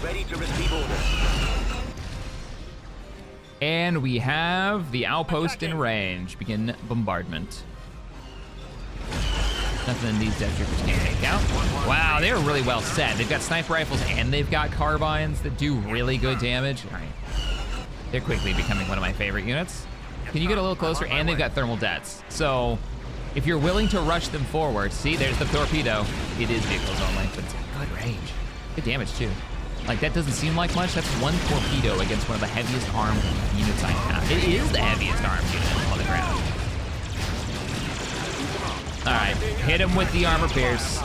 Ready to receive orders. And we have the outpost in range. Begin bombardment. Nothing these death troopers can't take out. Wow, they're really well set. They've got sniper rifles and they've got carbines that do really good damage. All right. They're quickly becoming one of my favorite units. Can you get a little closer? And they've got thermal dets. So if you're willing to rush them forward, see, there's the torpedo. It is vehicles only, but it's good range. Good damage too. Like that doesn't seem like much. That's 1 torpedo against one of the heaviest armed units I have. It is the heaviest armed unit on the ground. All right, hit him with the armor pierce.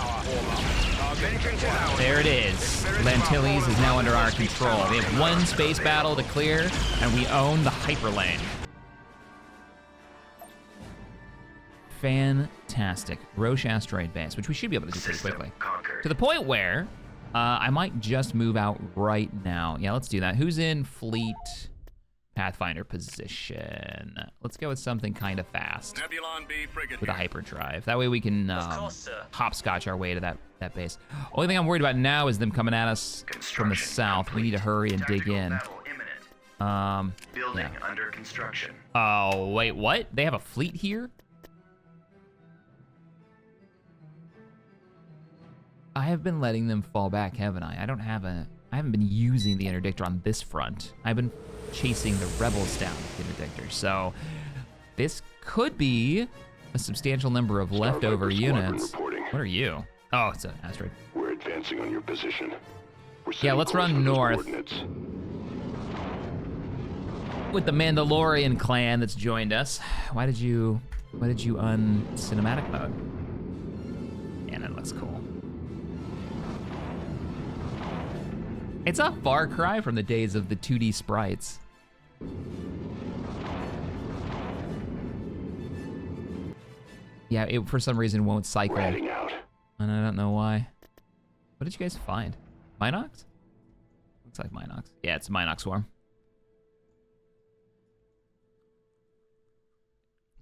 There it is. Lantilles is now under our control. We have 1 space battle to clear, and we own the Hyperlane. Fantastic. Roche asteroid base, which we should be able to do pretty quickly. To the point where I might just move out right now. Yeah, let's do that. Who's in fleet Pathfinder position? Let's go with something kind of fast Nebulon B frigate with a here. hyperdrive. That way we can course, sir. hopscotch our way to that base. Only thing I'm worried about now is them coming at us from the south. We need to hurry and dig in. Battle imminent. Building Yeah. under construction. Oh, wait, what? They have a fleet here? I have been letting them fall back, haven't I? I haven't been using the interdictor on this front. I've been chasing the rebels down with the interdictor. So this could be a substantial number of leftover units. What are you? Oh, it's an asteroid. We're advancing on your position. Yeah, let's run north with the Mandalorian clan that's joined us. Why did you un-cinematic mode? Yeah, that looks cool. It's a far cry from the days of the 2D sprites. Yeah, it for some reason won't cycle. We're heading out. And I don't know why. What did you guys find? Minox? Looks like Minox. Yeah, it's a Minox swarm.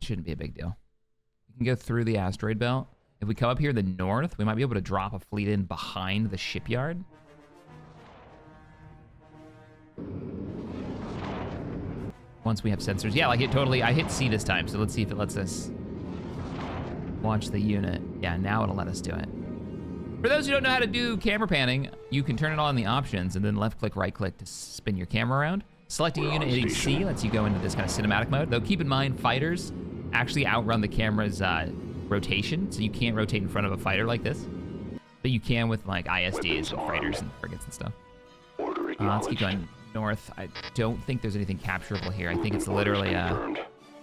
Shouldn't be a big deal. We can go through the asteroid belt. If we come up here in the north, we might be able to drop a fleet in behind the shipyard. Once we have sensors. Yeah, like it totally, I hit C this time, so let's see if it lets us watch the unit. Yeah, now it'll let us do it. For those who don't know how to do camera panning, you can turn it on in the options and then left click, right click to spin your camera around. Selecting a unit, hitting C lets you go into this kind of cinematic mode. Though keep in mind, fighters actually outrun the camera's rotation, so you can't rotate in front of a fighter like this. But you can with like ISDs and freighters and frigates and stuff. Let's keep going north. I don't think there's anything capturable here. I think it's literally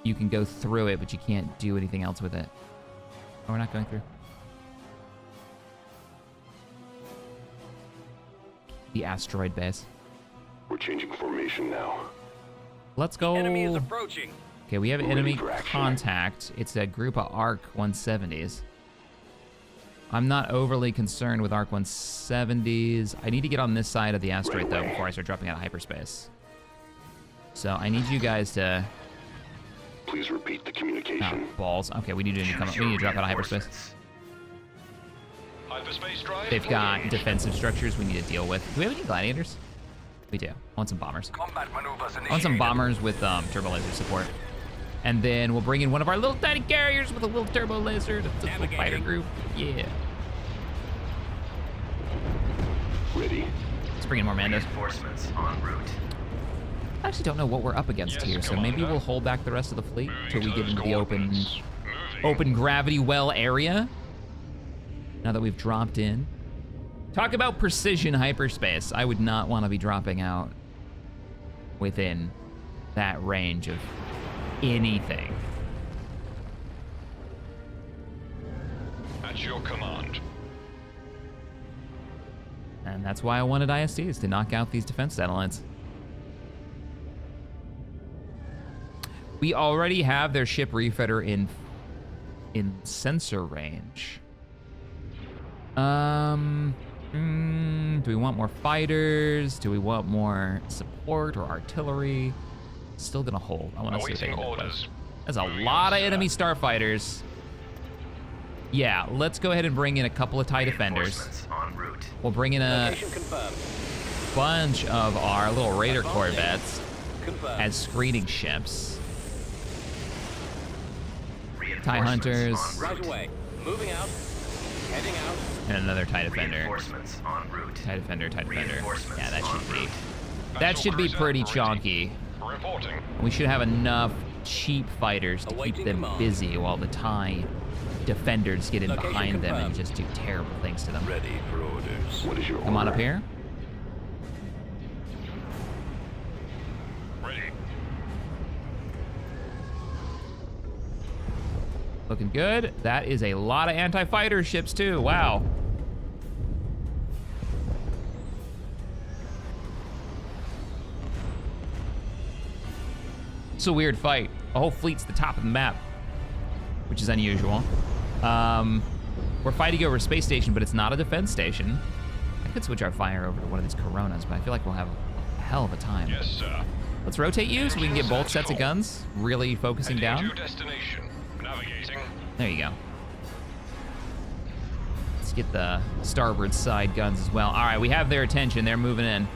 you can go through it, but you can't do anything else with it. Oh, we're not going through. The asteroid base. We're changing formation now. Let's go. Enemy is approaching. Okay, we have enemy contact. It's a group of ARC 170s. I'm not overly concerned with ARC 170s. I need to get on this side of the asteroid, though, before I start dropping out of hyperspace. So I need you guys to... Please repeat the communication. Oh, balls. Okay, we need to come up. We need to drop out of hyperspace. They've got defensive structures we need to deal with. Do we have any gladiators? We do. I want some bombers. I want some bombers with turbo laser support. And then we'll bring in one of our little tiny carriers with a little turbo laser. That's a little fighter group. Yeah. Ready. Let's bring in more Mandos. Reinforcements en route. I actually don't know what we're up against here, so maybe we'll hold back the rest of the fleet till we get into the open gravity well area. Now that we've dropped in. Talk about precision hyperspace. I would not want to be dropping out within that range of anything. At your command. And that's why I wanted ISDs, to knock out these defense satellites. We already have their ship refiter in sensor range. Do we want more fighters? Do we want more support or artillery? Still gonna hold. I want to see if they can orders. There's a lot of enemy starfighters. Yeah, let's go ahead and bring in a couple of TIE defenders. We'll bring in a bunch of our little raider corvettes as screening ships. TIE hunters. Right away. Moving out. Heading out. And another TIE defender. TIE defender, TIE defender. Yeah, that should be pretty chonky. We should have enough cheap fighters to keep them busy while the TIE defenders get in behind them and just do terrible things to them. Ready for orders. What is your Come on order? up here. Ready. Looking good. That is a lot of anti-fighter ships too. Wow. It's a weird fight. A whole fleet's the top of the map, which is unusual. We're fighting over a space station, but it's not a defense station. I could switch our fire over to one of these Coronas, but I feel like we'll have a hell of a time. Yes, sir. Let's rotate you so we can get both sets of guns, really focusing down. Destination. Navigating. There you go. Let's get the starboard side guns as well. All right, we have their attention. They're moving in,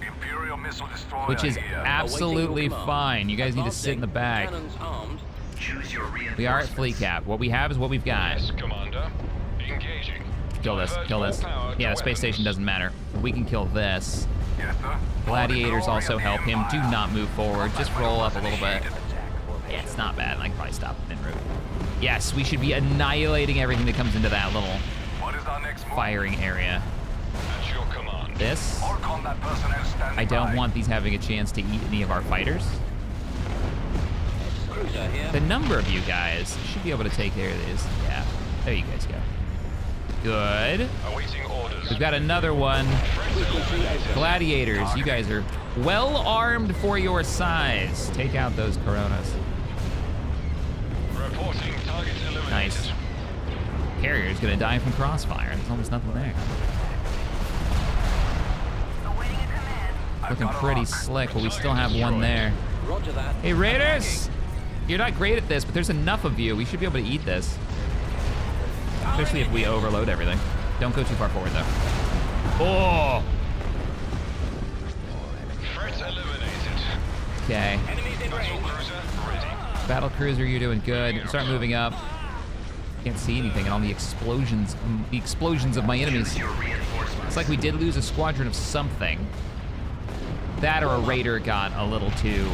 Imperial missile destroyer which is here. absolutely sit in the Advancing. back. Cannons armed. Choose your We are at fleet cap. What we have is what we've got. Yes, Commander. Engaging. Kill this, kill this. Yeah, the space station doesn't matter. We can kill this. Yes, sir. Gladiators also help him. Do not move forward. Just roll up a little bit. Yeah, it's not bad. I can probably stop him en route. Yes, we should be annihilating everything that comes into that little What is our next move? firing area. At your command. This, All combat personnel standing I don't by. want these having a chance to eat any of our fighters. Cruiser here. The number of you guys should be able to take care of these. Yeah, there you guys go. Good. Awaiting orders. We've got another one. Gladiators, you guys are well armed for your size. Take out those Coronas. Reporting target eliminated. Nice. Carrier's gonna die from crossfire. There's almost nothing there. Looking pretty slick, but we still have one there. Roger that. Hey, Raiders! You're not great at this, but there's enough of you. We should be able to eat this. Especially if we overload everything. Don't go too far forward, though. Oh! Threat eliminated. Okay. Battle cruiser ready. Battle cruiser, you're doing good. Start moving up. Can't see anything, and all the explosions of my enemies. It's like we did lose a squadron of something. That or a raider got a little too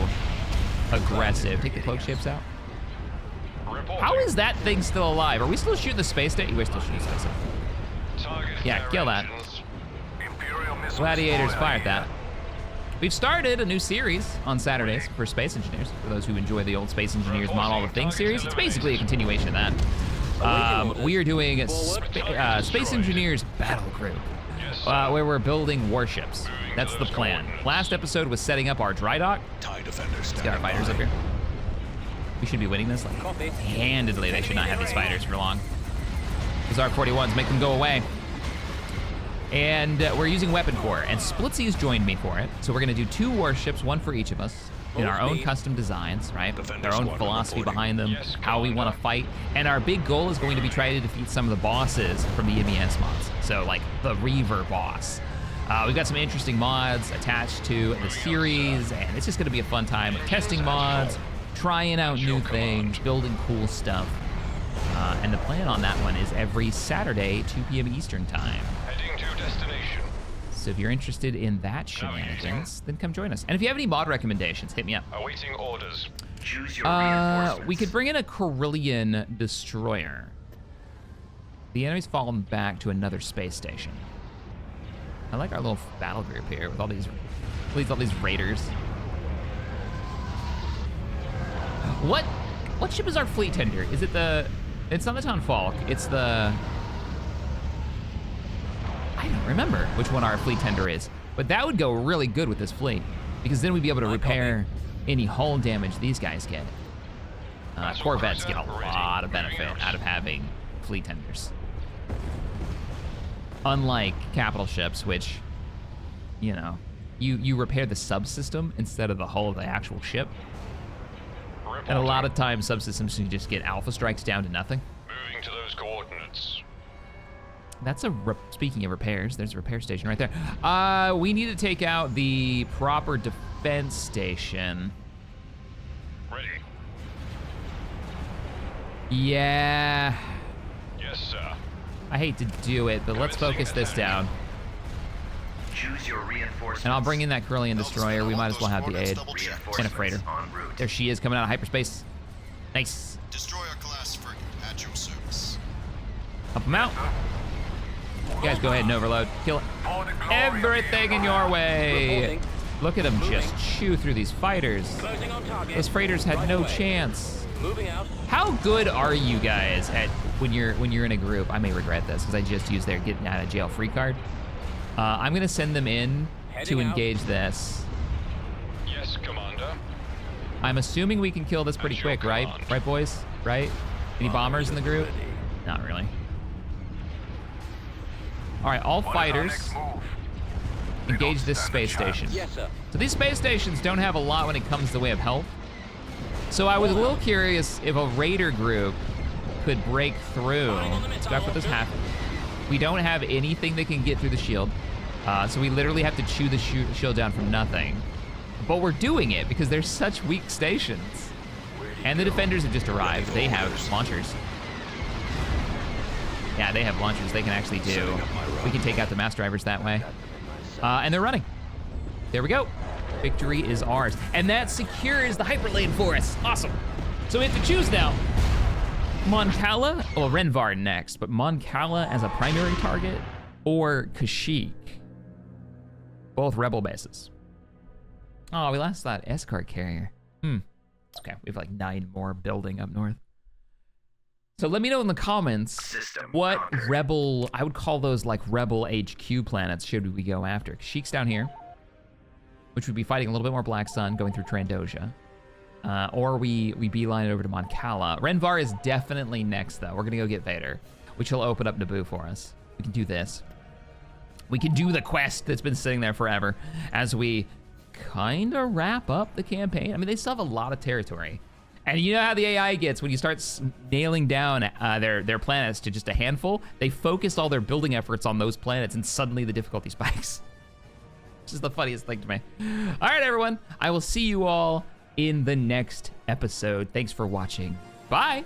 aggressive. Take the cloak shapes out. Reporting. How is that thing still alive? Are we still shooting the space station? We're still shooting the space station. Target Yeah, kill that. directions. Imperial missile Gladiators destroyer fired that. We've started a new series on Saturdays for Space Engineers. For those who enjoy the old Space Engineers Model All the Things series, it's basically a continuation of that. We are doing Space Engineers Battle Group, where we're building warships. That's the plan. Last episode was setting up our dry dock. Let's get our fighters up here. We should be winning this like handedly. They should not have these fighters for long. Those R-41s, make them go away. And we're using Weapon Core, and Splitsy's joined me for it. So we're gonna do 2 warships, one for each of us, in our own custom designs, right? Their own philosophy behind them, how we wanna fight. And our big goal is going to be trying to defeat some of the bosses from the MES mods. So like the Reaver boss. We've got some interesting mods attached to the series, and it's just gonna be a fun time of testing mods, trying out new things, building cool stuff. And the plan on that one is every Saturday, 2 p.m. Eastern time. Heading to destination. So if you're interested in that shenanigans, then come join us. And if you have any mod recommendations, hit me up. Awaiting orders. Choose your We could bring in a Carillion destroyer. The enemy's fallen back to another space station. I like our little battle group here with all these raiders. What ship is our fleet tender? Is it the? It's not the Town Falk. It's the. I don't remember which one our fleet tender is, but that would go really good with this fleet because then we'd be able to repair any hull damage these guys get. Corvettes get a lot of benefit out of having fleet tenders. Unlike capital ships, which, you know, you repair the subsystem instead of the hull of the actual ship. And a lot of times subsystems you just get alpha strikes down to nothing. Moving to those coordinates. That's speaking of repairs, there's a repair station right there. We need to take out the proper defense station. Ready. Yeah, Yes, sir. I hate to do it, but let's focus this down. Choose your reinforcements. And I'll bring in that Carillion destroyer. We might as well have the aid. And a freighter. En route. There she is, coming out of hyperspace. Nice. Destroyer class frigate at your service. Help him out. You guys go ahead and overload. Kill For the glory of everything in your way. Look at them just chew through these fighters. Closing on target. Those freighters had no chance. Moving out. How good are you guys at when you're in a group? I may regret this because I just used their getting out of jail free card. I'm gonna send them in to Heading out. engage this. Yes, Commander. I'm assuming we can kill this pretty At your quick, right? command. Right, boys? Right? Any bombers in the group? Not really. All right, all What is our fighters next move? We engage don't this stand a space chance. station. Yes, sir. So these space stations don't have a lot when it comes to the way of health. So I was a little curious if a raider group could break through. So that's what this happened. We don't have anything that can get through the shield. So we literally have to chew the shield down from nothing. But we're doing it because they're such weak stations. And the defenders have just arrived. They have launchers. Yeah, they have launchers. They can actually do. We can take out the mass drivers that way. And they're running. There we go. Victory is ours. And that secures the hyperlane for us. Awesome. So we have to choose now. Moncala, well, Renvar next, but Moncala as a primary target or Kashyyyk. Both rebel bases. Oh, we lost that S-card carrier. It's okay. We have like 9 more building up north. So let me know in the comments what rebel, I would call those like rebel HQ planets should we go after. Kashyyyk's down here, which would be fighting a little bit more Black Sun, going through Trandosia. or we beeline it over to Moncala. Renvar is definitely next, though. We're gonna go get Vader, which will open up Naboo for us. We can do this. We can do the quest that's been sitting there forever as we kind of wrap up the campaign. I mean, they still have a lot of territory. And you know how the AI gets when you start nailing down their planets to just a handful? They focused all their building efforts on those planets, and suddenly the difficulty spikes. Which is the funniest thing to me. All right, everyone. I will see you all in the next episode. Thanks for watching. Bye.